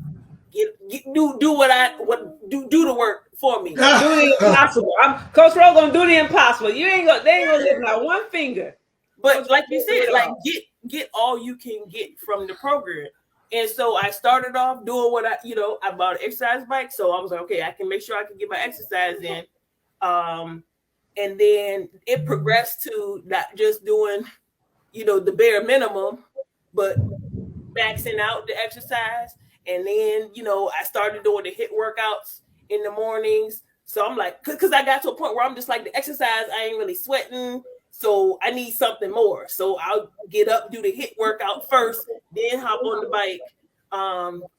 do the work for me. Do the impossible. Coach Rose gonna do the impossible. They ain't gonna lift not one finger. But like you said, get all you can get from the program. And so I started off doing what I bought an exercise bike. So I was like, okay, I can make sure I can get my exercise in. And then it progressed to not just doing, the bare minimum, but maxing out the exercise. And then, I started doing the HIIT workouts in the mornings. So I'm like, because I got to a point where I'm just like, the exercise, I ain't really sweating. So I need something more. So I'll get up, do the HIIT workout first, then hop on the bike,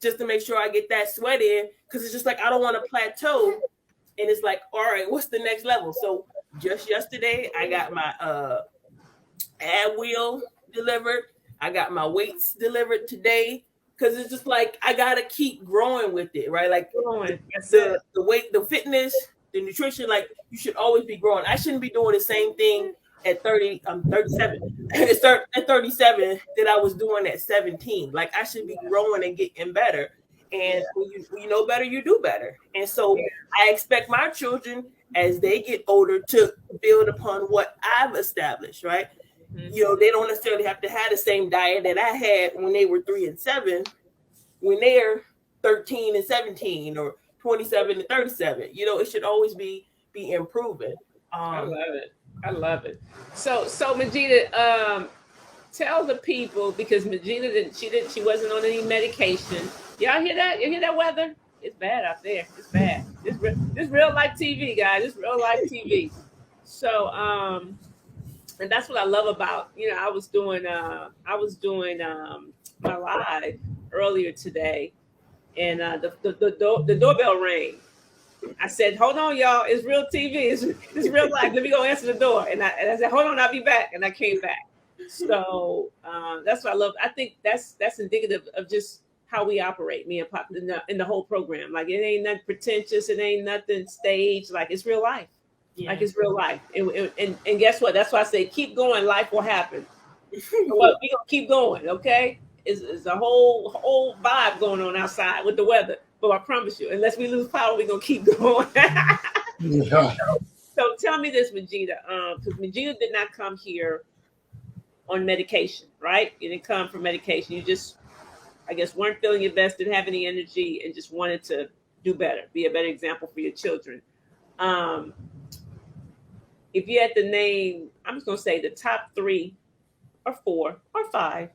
just to make sure I get that sweat in. Because it's just like, I don't want to plateau. And it's like, all right, what's the next level? So just yesterday, I got my ab wheel delivered. I got my weights delivered today. Because it's just like, I got to keep growing with it, right? Like the weight, the fitness, the nutrition, like you should always be growing. I shouldn't be doing the same thing at 30, I'm 37. At 37 that I was doing at 17. Like I should be growing and getting better. And when you know better, you do better. And so I expect my children, as they get older, to build upon what I've established, right? Mm-hmm. They don't necessarily have to have the same diet that I had when they were 3 and 7, when they're 13 and 17 or 27 to 37. You know, it should always be improving. I love it. I love it. So Majeeda, tell the people, because Majeeda she wasn't on any medication. Y'all hear that? You hear that weather? It's bad out there. It's bad. This real life TV, guys. This real life TV. So and that's what I love about, I was doing my live earlier today, and the doorbell rang. I said, "Hold on, y'all. It's real TV. It's real life. Let me go answer the door." And I said, "Hold on, I'll be back." And I came back. So that's what I love. I think that's indicative of just how we operate, me and Pop, in the whole program. Like, it ain't nothing pretentious. It ain't nothing staged. Like, it's real life. Yeah. Like, it's real life. And guess what? That's why I say keep going. Life will happen. But we're gonna keep going. Okay. It's a whole vibe going on outside with the weather. But I promise you, unless we lose power, we're gonna keep going. Yeah. So tell me this, Majeeda, because Majeeda did not come here on medication, right? You didn't come from medication. You just, I guess, weren't feeling your best, didn't have any energy, and just wanted to do better, be a better example for your children. If you had to name, I'm just gonna say the top 3 or 4 or 5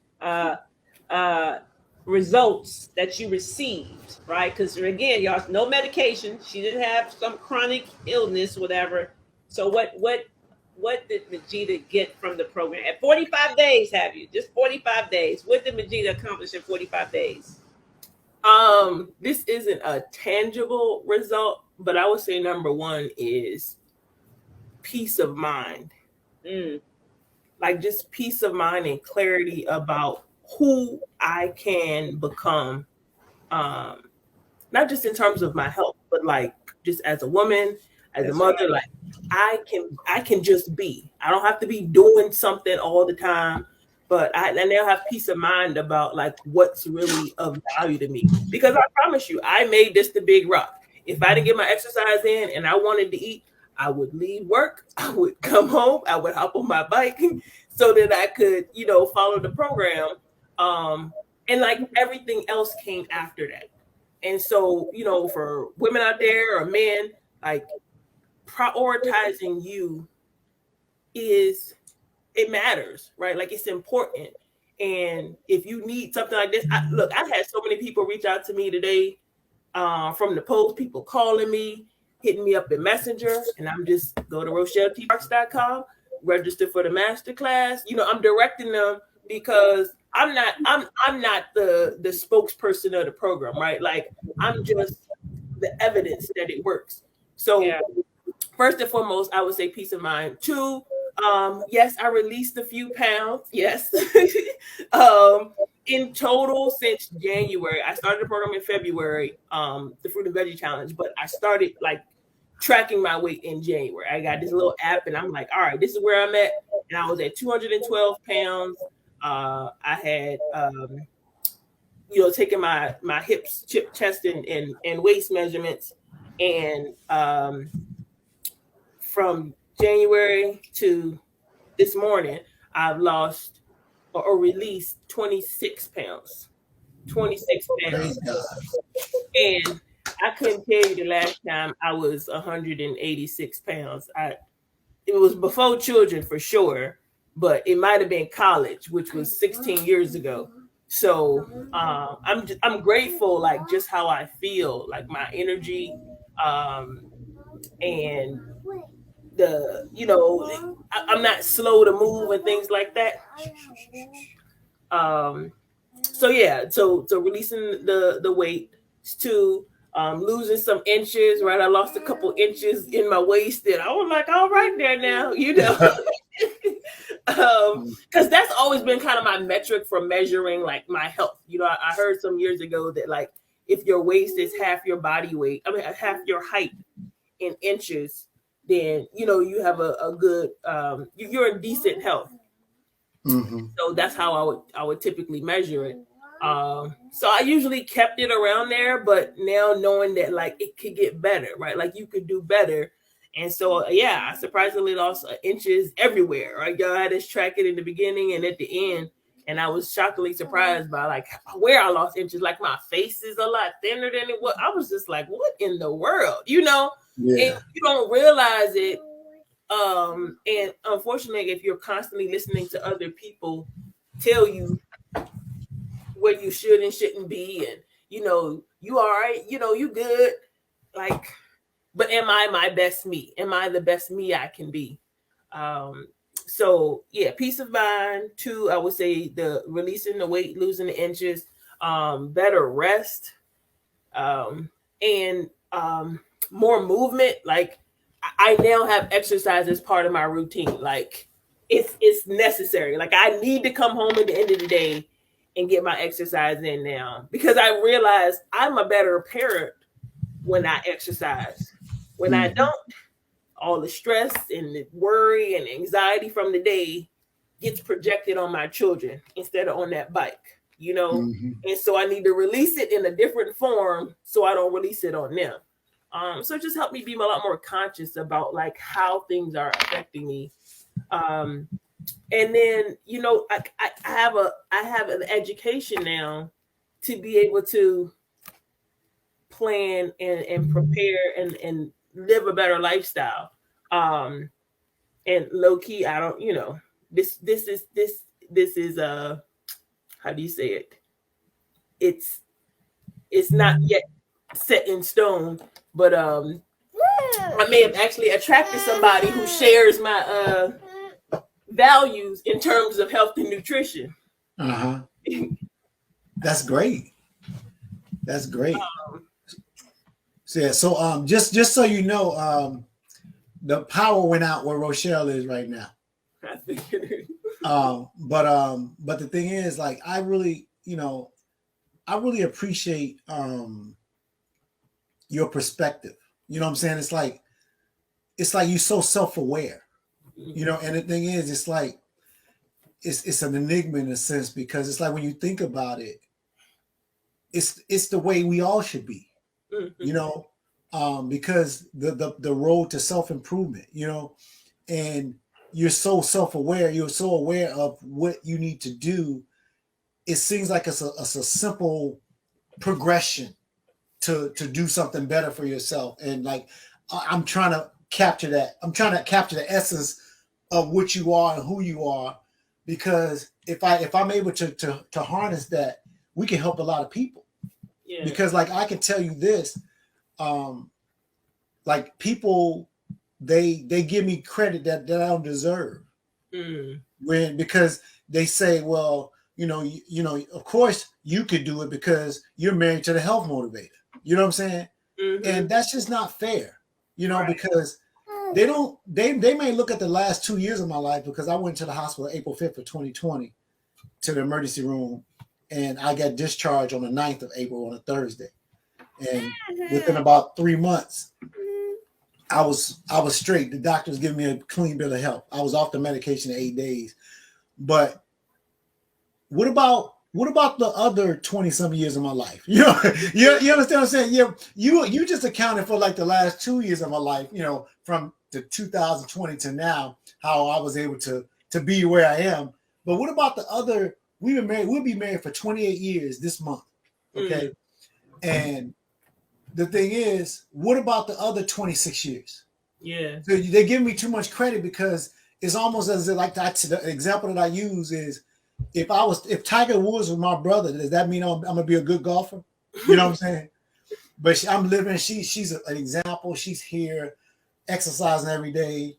results that you received, right? Because again, y'all, no medication. She didn't have some chronic illness, whatever. So what did Majeeda get from the program at 45 days? Have you just 45 days? What did Majeeda accomplish in 45 days? This isn't a tangible result, but I would say number 1 is peace of mind. Like, just peace of mind and clarity about who I can become, not just in terms of my health, but like just as a woman, as a mother. Right. Like, I can just be. I don't have to be doing something all the time, but I now have peace of mind about like what's really of value to me. Because I promise you, I made this the big rock. If I didn't get my exercise in and I wanted to eat, I would leave work, I would come home, I would hop on my bike so that I could, follow the program. And like everything else came after that. And so, for women out there or men, like, prioritizing you it matters, right? Like, it's important. And if you need something like this, I've had so many people reach out to me today from the post, people calling me, hitting me up in Messenger, and I'm just go to RochelleTparks.com, register for the masterclass. I'm directing them because I'm not the spokesperson of the program, right? Like, I'm just the evidence that it works. So yeah. First and foremost, I would say peace of mind. 2, yes, I released a few pounds. Yes. In total, since January, I started the program in February, the Fruit and Veggie Challenge, but I started like tracking my weight in January. I got this little app and I'm like, all right, this is where I'm at. And I was at 212 pounds. I had, taken my hips, chest, and waist measurements. And from January to this morning, I've lost or released 26 pounds. 26 pounds. And I couldn't tell you the last time I was 186 pounds. It was before children for sure, but it might have been college, which was 16 years ago. So I'm grateful, like, just how I feel, like my energy, and I'm not slow to move and things like that. So yeah, so releasing the weight. 2, losing some inches, right? I lost a couple inches in my waist, and I was like, all right there now, because that's always been kind of my metric for measuring like my health. I heard some years ago that like if your waist is half your body weight, half your height in inches, then you have a good you're in decent health. Mm-hmm. So that's how I would typically measure it. So I usually kept it around there, but now knowing that like it could get better, right? Like you could do better. And so, yeah, I surprisingly lost inches everywhere, right? Y'all had us track it in the beginning and at the end. And I was shockingly surprised by like where I lost inches. Like my face is a lot thinner than it was. I was just like, what in the world? You know? Yeah. And you don't realize it. And unfortunately, if you're constantly listening to other people tell you where you should and shouldn't be, and you know, you all right, you know, you good. Like, but am I my best me? Am I the best me I can be? So yeah, peace of mind. 2, I would say the releasing the weight, losing the inches, better rest, and more movement. Like I now have exercise as part of my routine. Like it's necessary. Like I need to come home at the end of the day and get my exercise in now, because I realize I'm a better parent when I exercise. When I don't, all the stress and the worry and anxiety from the day gets projected on my children instead of on that bike, you know? And so I need to release it in a different form so I don't release it on them. So it just helped me be a lot more conscious about like how things are affecting me. And then, you know, I have an education now to be able to plan and prepare and live a better lifestyle. And low key, I don't, you know, this is how do you say it? It's not yet set in stone, but I may have actually attracted somebody who shares my values in terms of health and nutrition. That's great. That's great. So yeah, so just so you know, the power went out where Rochelle is right now. I figured. But the thing is, like, I really, you know, I really appreciate your perspective. You know what I'm saying? It's like you're so self-aware. You know, and the thing is, it's like it's an enigma in a sense, because it's like when you think about it, it's the way we all should be. You know, because the road to self-improvement, you know, and you're so self-aware, you're so aware of what you need to do. It seems like it's a simple progression to do something better for yourself. And like, I'm trying to capture that. I'm trying to capture the essence of what you are and who you are, because if I'm able to harness that, we can help a lot of people. Yeah. Because like I can tell you this, like people, they give me credit that I don't deserve. Because they say, well, you know, of course you could do it because you're married to the health motivator. You know what I'm saying? And that's just not fair, you know, because they may look at the last 2 years of my life, because I went to the hospital April 5th of 2020 to the emergency room, and I got discharged on the 9th of April on a Thursday. And within about 3 months, I was straight. The doctor was giving me a clean bill of health. I was off the medication 8 days. But what about the other 20-some years of my life? You know, you understand what I'm saying? Yeah, you just accounted for like the last 2 years of my life, you know, from the 2020 to now, how I was able to be where I am. But what about the other? We'll be married for 28 years this month. Okay. And the thing is, what about the other 26 years? Yeah. So they give me too much credit, because it's almost as if, like, the example that I use is, if Tiger Woods was my brother, does that mean I'm gonna be a good golfer? You know what I'm saying? But I'm living. She's an example. She's here, exercising every day,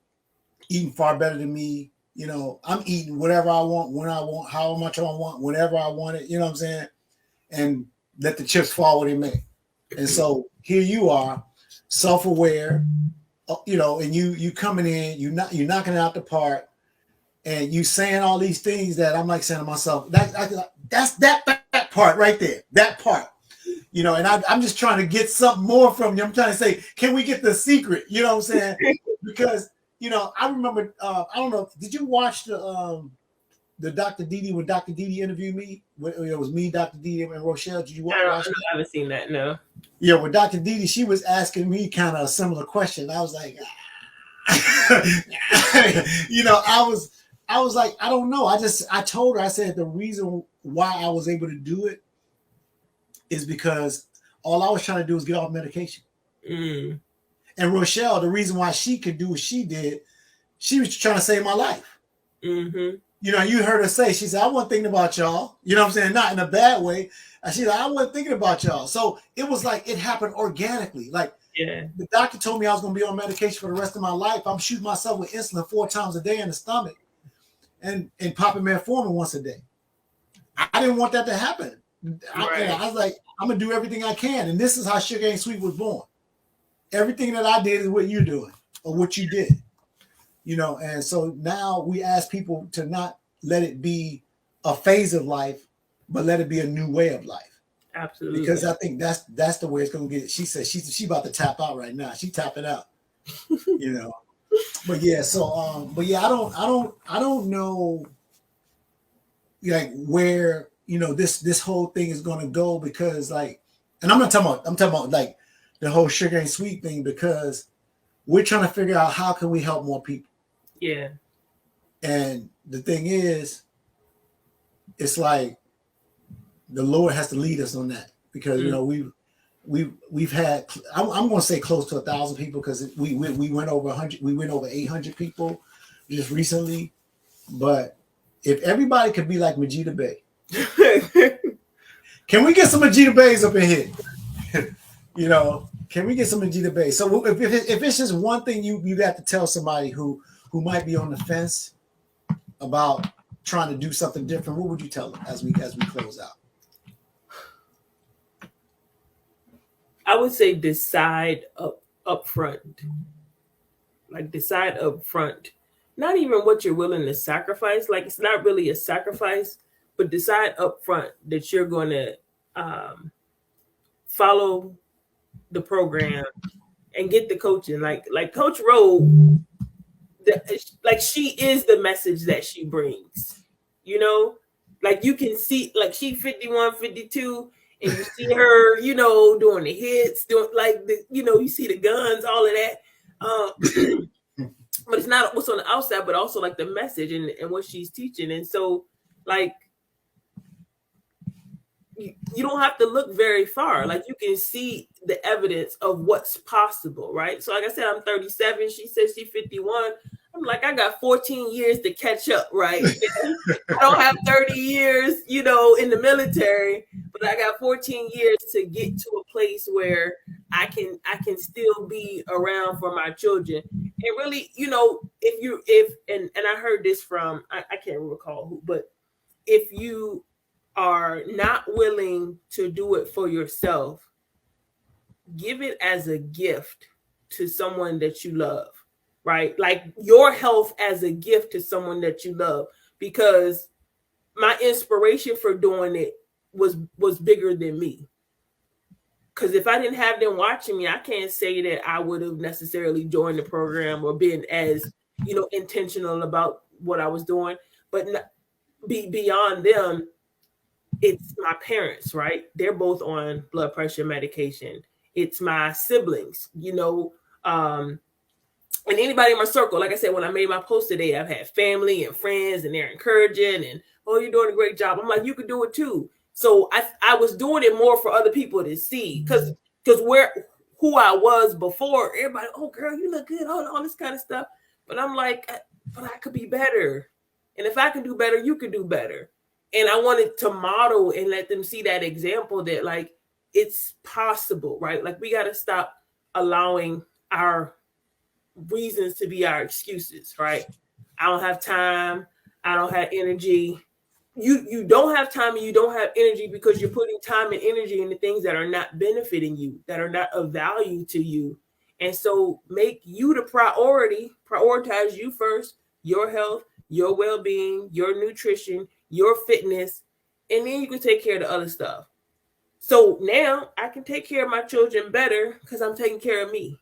eating far better than me. You know, I'm eating whatever I want, when I want, how much I want, whenever I want it. You know what I'm saying? And let the chips fall where they may. And so here you are, self-aware, you know, and you coming in, you're knocking it out the park, and you saying all these things that I'm like saying to myself, that's that part right there, that part, you know. And I'm just trying to get something more from you. I'm trying to say, can we get the secret? You know what I'm saying? Because, you know, I remember, I don't know, did you watch the Dr. Didi, when Dr. Didi interviewed me? It was me, Dr. Didi, and Rochelle. Did you watch I haven't seen that, no. Yeah, with Dr. Didi, she was asking me kind of a similar question. I was like, you know, I was like, I don't know. I told her, I said the reason why I was able to do it is because all I was trying to do was get off medication. Mm. And Rochelle, the reason why she could do what she did, she was trying to save my life. Mm-hmm. You know, you heard her say, she said, I wasn't thinking about y'all. You know what I'm saying? Not in a bad way. And she's like, I wasn't thinking about y'all. So it was like, it happened organically. Like, yeah, the doctor told me I was going to be on medication for the rest of my life. I'm shooting myself with insulin 4 times a day in the stomach and popping metformin once a day. I didn't want that to happen. Right. I was like, I'm going to do everything I can. And this is how Sugar Ain't Sweet was born. Everything that I did is what you're doing or what you did. You know, and so now we ask people to not let it be a phase of life, but let it be a new way of life. Absolutely. Because I think that's the way it's going to get. She said she about to tap out right now. She tapping out. You know. But yeah, so but yeah, I don't know like where, you know, this whole thing is going to go, because like, and I'm talking about like the whole Sugar Ain't Sweet thing, because we're trying to figure out how can we help more people. Yeah. And the thing is, it's like the Lord has to lead us on that, because you know we've had, I'm going to say close to 1,000 people, because we went over 100, we went over 800 people just recently. But if everybody could be like Majeeda Bey, can we get some Majeeda Beys up in here? You know, can we get some Majeeda Bey? So if it's just one thing you got to tell somebody who might be on the fence about trying to do something different, what would you tell them as we close out? I would say decide up front. Like, decide up front. Not even what you're willing to sacrifice. Like, it's not really a sacrifice, but decide up front that you're going to follow the program and get the coaching. Like Coach Rowe, like, she is the message that she brings. You know, like, you can see, like, she 51, 52, and you see her, you know, doing the hits, doing like the, you know, you see the guns, all of that. But it's not what's on the outside, but also like the message and what she's teaching. And so, like, you don't have to look very far. Like, you can see the evidence of what's possible, right? So, like I said, I'm 37. She says she's 51. I'm like, I got 14 years to catch up, right? I don't have 30 years, you know, in the military, but I got 14 years to get to a place where I can still be around for my children. And really, you know, and I heard this from, I can't recall who, but if you are not willing to do it for yourself, give it as a gift to someone that you love. Right? Like, your health as a gift to someone that you love, because my inspiration for doing it was bigger than me. Because if I didn't have them watching me, I can't say that I would have necessarily joined the program or been as, you know, intentional about what I was doing. But beyond them, it's my parents, right? They're both on blood pressure medication. It's my siblings, you know, and anybody in my circle. Like I said, when I made my post today, I've had family and friends, and they're encouraging and, oh, you're doing a great job. I'm like, you can do it too. So I was doing it more for other people to see, because who I was before, everybody, oh, girl, you look good, all this kind of stuff. But I'm like, but I could be better. And if I can do better, you could do better. And I wanted to model and let them see that example that, like, it's possible, right? Like, we got to stop allowing our reasons to be our excuses, right? I don't have time. I don't have energy. You don't have time and you don't have energy because you're putting time and energy into things that are not benefiting you, that are not of value to you. And so make you the priority. Prioritize you first, your health, your well-being, your nutrition, your fitness, and then you can take care of the other stuff. So now I can take care of my children better because I'm taking care of me.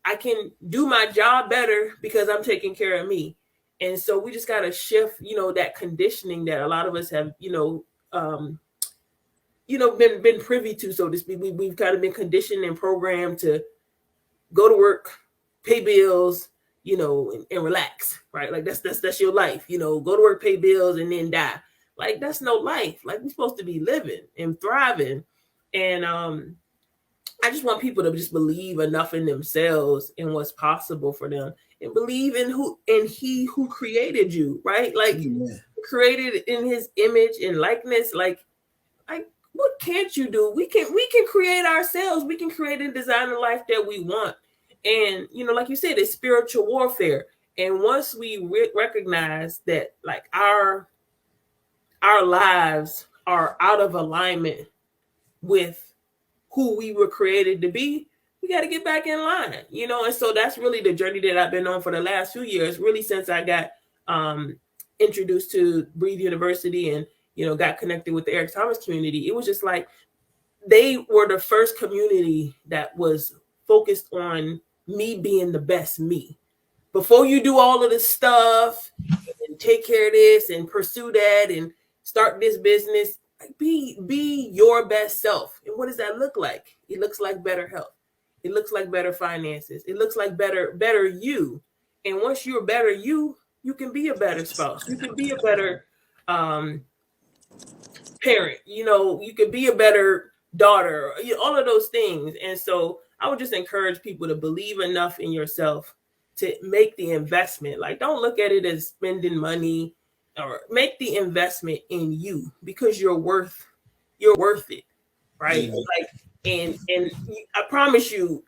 I can do my job better because I'm taking care of me. And so we just got to shift, you know, that conditioning that a lot of us have, been privy to, so to speak. We've kind of been conditioned and programmed to go to work, pay bills, you know, and relax, right? Like that's your life, you know, go to work, pay bills, and then die. Like that's no life. Like we're supposed to be living and thriving. And I just want people to just believe enough in themselves and what's possible for them, and believe in he who created you, right? Like created in his image and likeness. Like what can't you do? We can create ourselves. We can create and design the life that we want. And you know, like you said, it's spiritual warfare. And once we recognize that, like our lives are out of alignment with who we were created to be, we got to get back in line, you know. And so that's really the journey that I've been on for the last few years, really since I got introduced to Breathe University and, you know, got connected with the Eric Thomas community. It was just like they were the first community that was focused on me being the best me. Before you do all of this stuff and take care of this and pursue that and start this business, be your best self. And what does that look like? It looks like better health. It looks like better finances. It looks like better you. And once you're better you can be a better spouse. You can be a better parent. You know, you can be a better daughter. All of those things. And so I would just encourage people to believe enough in yourself to make the investment. Like, don't look at it as spending money, or make the investment in you, because you're worth it, right? Mm-hmm. Like, and I promise you,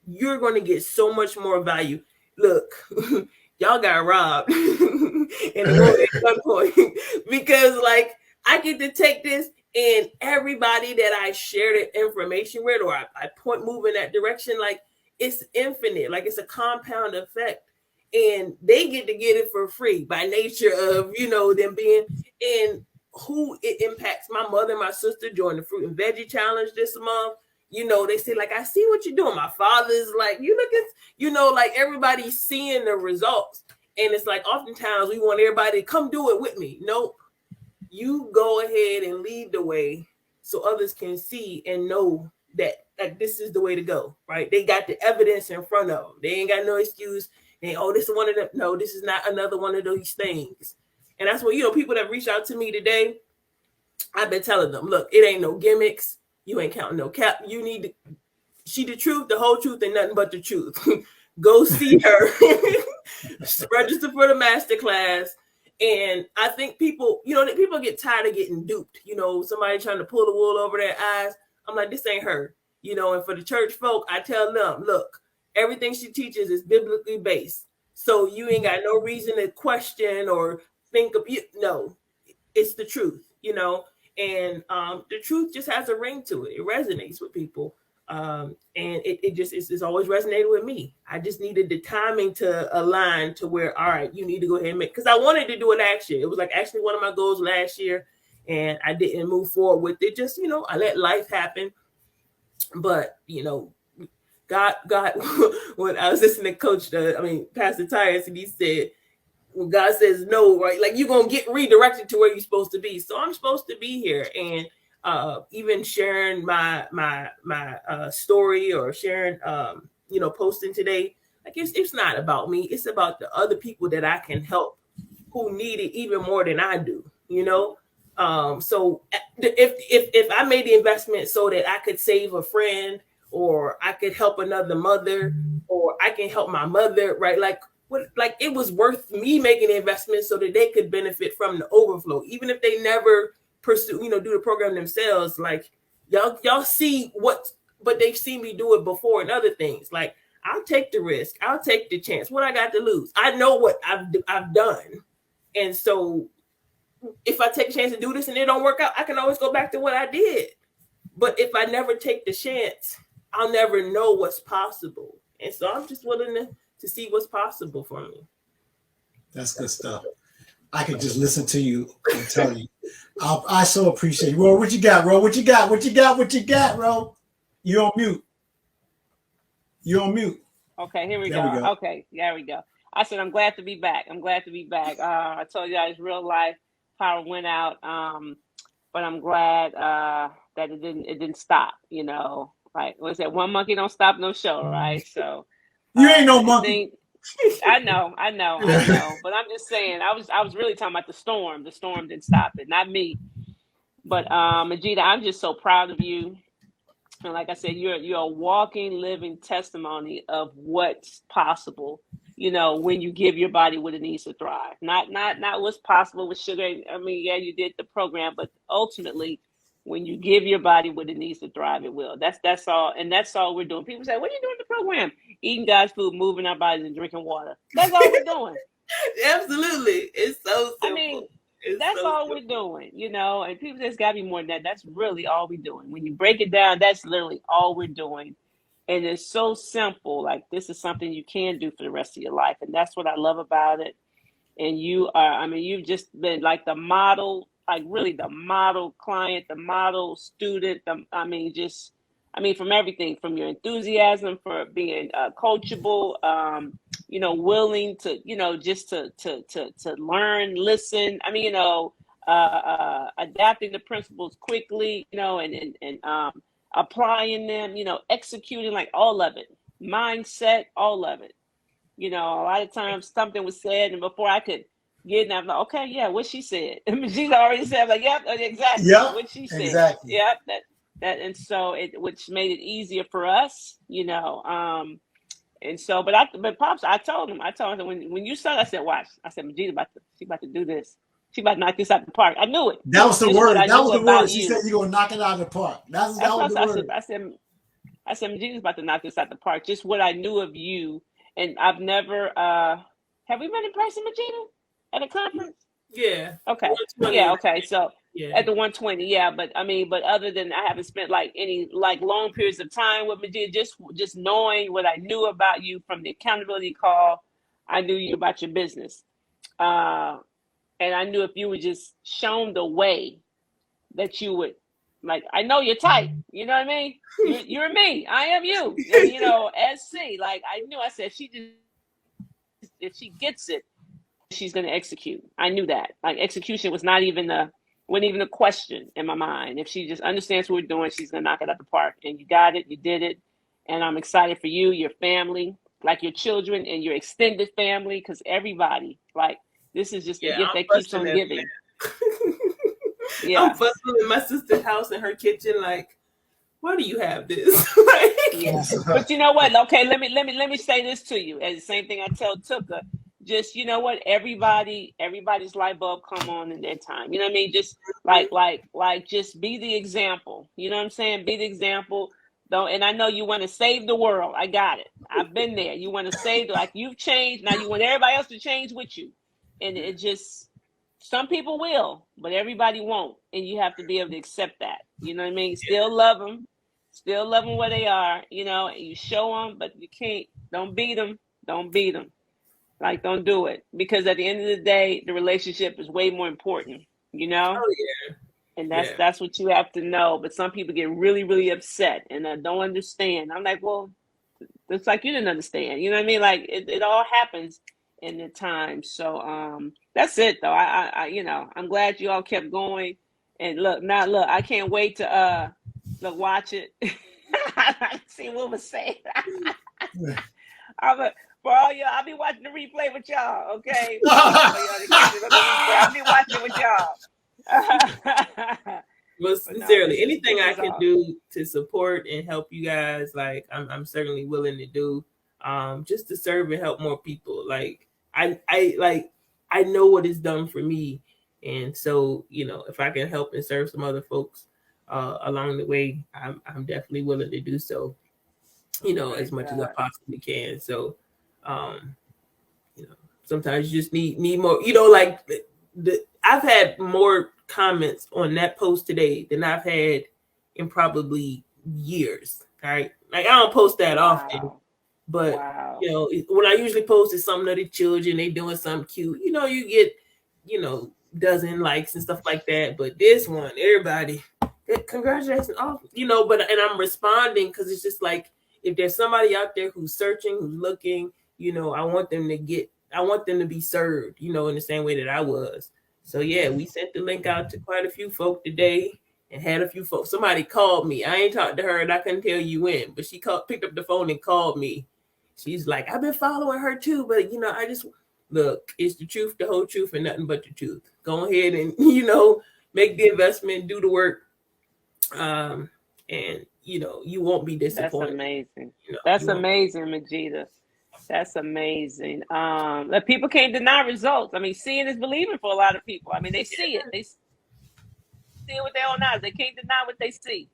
you're going to get so much more value. Look, y'all got robbed in one point because, like, I get to take this, and everybody that I share the information with, or I move in that direction, like, it's infinite, like it's a compound effect. And they get to get it for free by nature of, you know, them being in who it impacts. My mother and my sister joined the fruit and veggie challenge this month. You know, they say, like, I see what you're doing. My father's like, you look at, you know, like everybody's seeing the results. And it's like, oftentimes we want everybody to come do it with me. Nope. You go ahead and lead the way so others can see and know that, like, this is the way to go, right? They got the evidence in front of them. They ain't got no excuse. And, oh, this is one of them. No, this is not another one of those things. And that's what, you know, people that reach out to me today, I've been telling them, look, it ain't no gimmicks. You ain't counting no cap. You need to see the truth, the whole truth, and nothing but the truth. Go see her. Register for the masterclass. And I think people, you know, people get tired of getting duped. You know, somebody trying to pull the wool over their eyes. I'm like, this ain't her. You know, and for the church folk, I tell them, look, everything she teaches is biblically based. So you ain't got no reason to question or think of it. No, it's the truth, you know, and the truth just has a ring to it. It resonates with people. And it just it's always resonated with me. I just needed the timing to align to where, all right, you need to go ahead and make, because I wanted to do it last year. It was like actually one of my goals last year, and I didn't move forward with it. Just, you know, I let life happen. But, you know, God, when I was listening to Pastor Tyus, and he said, when God says no, right, like, you're going to get redirected to where you're supposed to be. So I'm supposed to be here. And even sharing my story, or sharing, you know, posting today, like, it's not about me. It's about the other people that I can help who need it even more than I do, you know? So if I made the investment so that I could save a friend, or I could help another mother, or I can help my mother, right? Like, it was worth me making the investment so that they could benefit from the overflow, even if they never pursue, you know, do the program themselves. Like, y'all see but they've seen me do it before and other things. Like, I'll take the risk. I'll take the chance. What I got to lose? I know what I've done. And so if I take a chance to do this and it don't work out, I can always go back to what I did. But if I never take the chance, I'll never know what's possible. And so I'm just willing to see what's possible for me. That's good stuff. I could just listen to you and tell you. I so appreciate you. Ro, what you got, Ro? What you got, Ro? You're on mute. Okay, here we go. Okay, there we go. I said, I'm glad to be back. I told you guys, real life power went out. But I'm glad that it didn't stop, you know. Like, what is that? One monkey don't stop no show, right? So you ain't no monkey. I know. But I'm just saying, I was really talking about the storm. The storm didn't stop it, not me. But Majeeda, I'm just so proud of you. And like I said, you're a walking, living testimony of what's possible. When you give your body what it needs to thrive. Not what's possible with sugar. I mean, yeah, you did the program, but ultimately, when you give your body what it needs to thrive, it will. That's all, and that's all we're doing. People say, "What are you doing in the program?" Eating God's food, moving our bodies, and drinking water. That's all we're doing. Absolutely, it's so simple. I mean, that's all we're doing, and people say it's got to be more than that. That's really all we're doing. When you break it down, that's literally all we're doing. And it's so simple. Like, this is something you can do for the rest of your life. And that's what I love about it. And you've just been like the model, like really the model client, the model student. From everything, from your enthusiasm for being coachable, willing to, just to learn, listen. Adapting the principles quickly, and applying them, executing, like all of it, mindset, all of it. A lot of times something was said, and before I could get it, I'm like, okay, yeah, what she said. She's already said, I'm like, yep, exactly, Yep, what she said. exactly. Yep, that, and so which made it easier for us, and so, but Pops, I told him when you started, I said, watch, I said, Majeeda she about to do this. She about to knock this out the park. I knew it. That was the word. That was the word. She you. said, you're going to knock it out of the park. That was the word. I said, Majeeda's about to knock this out the park. Just what I knew of you. And I've never, have we met in person, Majeeda? At a conference? Yeah. Okay. Yeah, okay. So at the 120, yeah. But other than, I haven't spent any long periods of time with Majeeda, just knowing what I knew about you from the accountability call. I knew you about your business. And I knew if you were just shown the way that you would, I know you're tight. You know what I mean? You're me. I am you. And, SC. I knew. I said, if she gets it, she's going to execute. I knew that. Execution was wasn't even a question in my mind. If she just understands what we're doing, she's going to knock it out the park. And you got it. You did it. And I'm excited for you, your family, your children and your extended family, because everybody, this is just a gift that keeps on giving. Yeah. I'm fussing in my sister's house in her kitchen, why do you have this? Yeah. But you know what? Okay, let me say this to you. As the same thing I tell Tuka, just what? Everybody's light bulb come on in their time. You know what I mean? Just just be the example. You know what I'm saying? Be the example. And I know you want to save the world. I got it. I've been there. You want to save, you've changed. Now you want everybody else to change with you. And it just, some people will, but everybody won't. And you have to be able to accept that. You know what I mean? Still love them where they are, and you show them, but you can't, don't beat them. Don't do it. Because at the end of the day, the relationship is way more important, Oh, yeah. And that's what you have to know. But some people get really, really upset and don't understand. I'm like, well, it's like you didn't understand. You know what I mean? It all happens in the time. So that's it though. I'm glad you all kept going. And look, I can't wait to watch it. See what was saying. For all y'all, I'll be watching the replay with y'all, okay? I'll be watching with y'all. Most sincerely, anything I can do to support and help you guys, I'm certainly willing to do, just to serve and help more people. I know what it's done for me, and so if I can help and serve some other folks along the way, I'm definitely willing to do so. As much as I possibly can. So, sometimes you just need more. I've had more comments on that post today than I've had in probably years. Right? I don't post that often, but when I usually post is something of the children, they doing something cute. You get dozen likes and stuff like that. But this one, everybody, congratulations! And I'm responding because it's just if there's somebody out there who's searching, who's looking, I want them to be served, in the same way that I was. So yeah, we sent the link out to quite a few folk today and had a few folks. Somebody called me. I ain't talked to her and I couldn't tell you when, but she picked up the phone and called me. she's like, I've been following her too, but you know, I just look, it's the truth, the whole truth, and nothing but the truth. Go ahead and, you know, make the investment, do the work. And you know, you won't be disappointed. That's amazing. You know, That's amazing, Majeeda. That's amazing. That people can't deny results. I mean, seeing is believing for a lot of people. I mean, they see it. They see it with their own eyes. They can't deny what they see.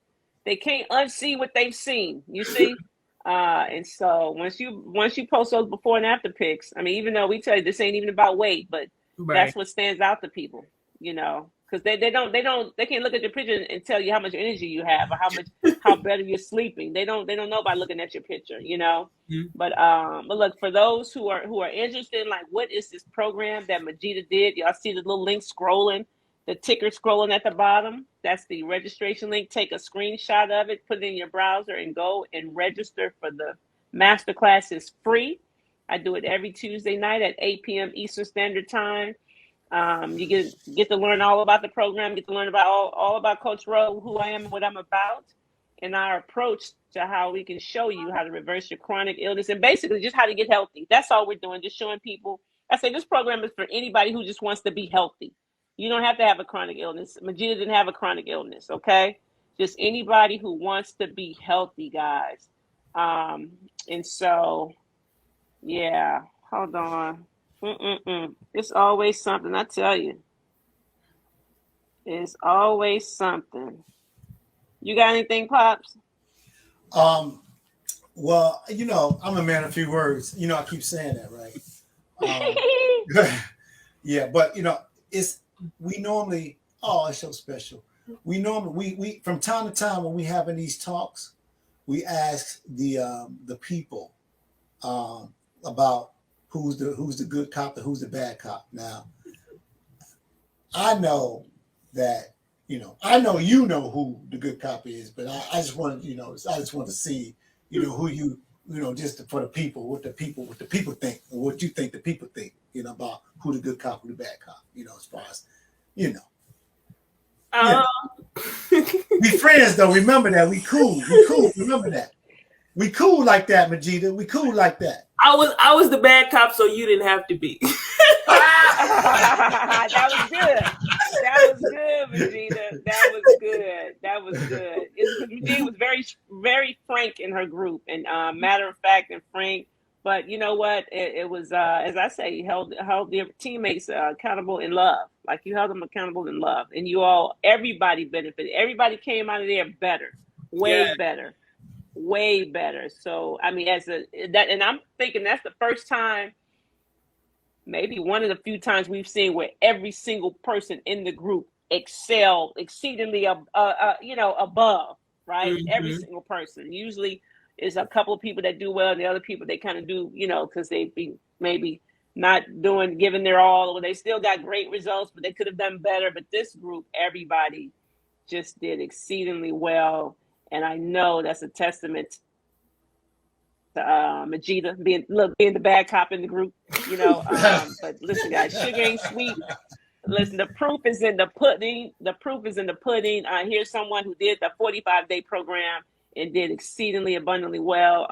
They can't unsee what they've seen. You see? And so once you post those before and after pics, I mean, even though we tell you this ain't even about weight, but that's what stands out to people, you know, because they can't look at your picture and tell you how much energy you have or how better you're sleeping. They don't know by looking at your picture, you know. Mm-hmm. But look, for those who are interested in like what is this program that Majeeda did, y'all see the little link scrolling, the ticker scrolling at the bottom. That's the registration link. Take a screenshot of it, put it in your browser, and go and register for the masterclass. It's free. I do it every Tuesday night at 8 p.m. Eastern Standard Time. You get to learn all about the program, get to learn about all about Coach Rowe, who I am and what I'm about, and our approach to how we can show you how to reverse your chronic illness and basically just how to get healthy. That's all we're doing, just showing people. I say this program is for anybody who just wants to be healthy. You don't have to have a chronic illness. Majeeda didn't have a chronic illness, okay? Just anybody who wants to be healthy, guys. And so, yeah, hold on. It's always something, I tell you. It's always something. You got anything, Pops? Well, you know, I'm a man of few words. You know, I keep saying that, right? Yeah, but you know, we normally, it's so special. We normally we from time to time when we having these talks, we ask the people about who's the good cop and who's the bad cop. Now, I know that, you know, I know you know who the good cop is, but I just want to, you know, I just want to see, you know, who you know, just for the people, what the people think, or what you think the people think, you know, about who the good cop, who the bad cop, you know, as far as, you know. We friends though. Remember that. We cool. Remember that. We cool like that, Majeeda. We cool like that. I was the bad cop, so you didn't have to be. That was good, Majeeda. That was good. Majeeda was very, very frank in her group, and matter of fact and frank. But you know what? It was, as I say, held the teammates accountable in love. Like you held them accountable in love, and everybody benefited. Everybody came out of there better, way better. So I mean, and I'm thinking that's the first time, maybe one of the few times we've seen where every single person in the group excelled exceedingly, above, right? Mm-hmm. Every single person. Usually, is a couple of people that do well, and the other people they kind of do, you know, because they be maybe not giving their all, or they still got great results, but they could have done better. But this group, everybody just did exceedingly well. And I know that's a testament to Majeeda being the bad cop in the group, you know. But listen, guys, sugar ain't sweet. Listen, the proof is in the pudding. Here's someone who did the 45-day program and did exceedingly abundantly well.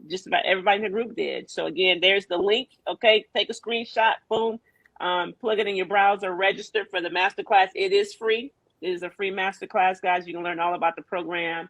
Just about everybody in the group did. So again, there's the link. Okay, take a screenshot, boom, plug it in your browser, register for the masterclass. It is free. It is a free masterclass, guys. You can learn all about the program.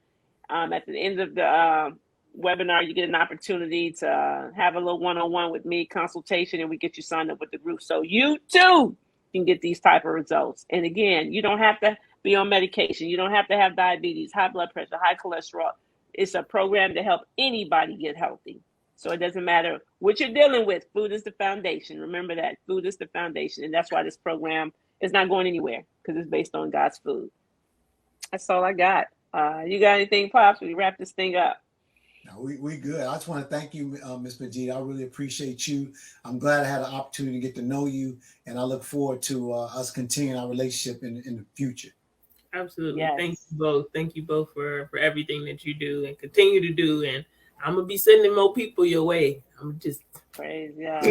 At the end of the webinar, you get an opportunity to have a little one-on-one with me, consultation, and we get you signed up with the group. So you too can get these type of results. And again, you don't have to be on medication. You don't have to have diabetes, high blood pressure, high cholesterol. It's a program to help anybody get healthy. So it doesn't matter what you're dealing with. Food is the foundation. Remember that. Food is the foundation. And that's why this program is not going anywhere, because it's based on God's food. That's all I got. You got anything, Pops? We wrap this thing up. No, we good. I just want to thank you, Ms. Majeeda. I really appreciate you. I'm glad I had an opportunity to get to know you, and I look forward to us continuing our relationship in the future. Absolutely. Yes. Thank you both. Thank you both for everything that you do and continue to do. And I'm going to be sending more people your way. I'm just... Praise God.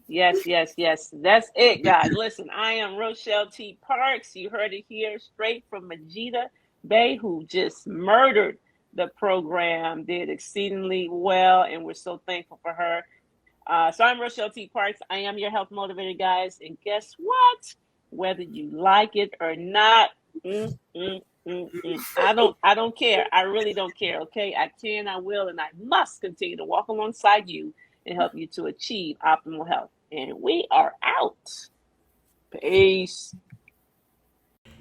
Yes. That's it, guys. Listen, I am Rochelle T. Parks. You heard it here straight from Majeeda Bey, who just murdered the program, did exceedingly well, and we're so thankful for her. So I'm Rochelle T. Parks. I am your health motivator, guys. And guess what? Whether you like it or not, I don't care. I really don't care. Okay, I can, I will, and I must continue to walk alongside you and help you to achieve optimal health. And we are out. Peace.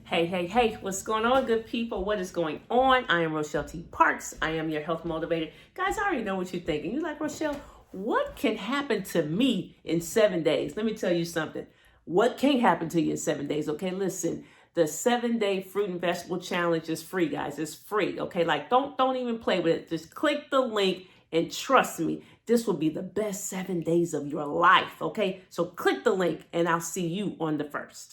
Hey, what's going on, good people? What is going on? I am Rochelle T. Parks. I am your health motivator. Guys, I already know what you're thinking. You're like, Rochelle, what can happen to me in 7 days? Let me tell you something. What can happen to you in 7 days? Okay, listen. The 7-day fruit and vegetable challenge is free, guys. It's free. Okay, like don't even play with it. Just click the link and trust me, this will be the best 7 days of your life. Okay, so click the link and I'll see you on the 1st.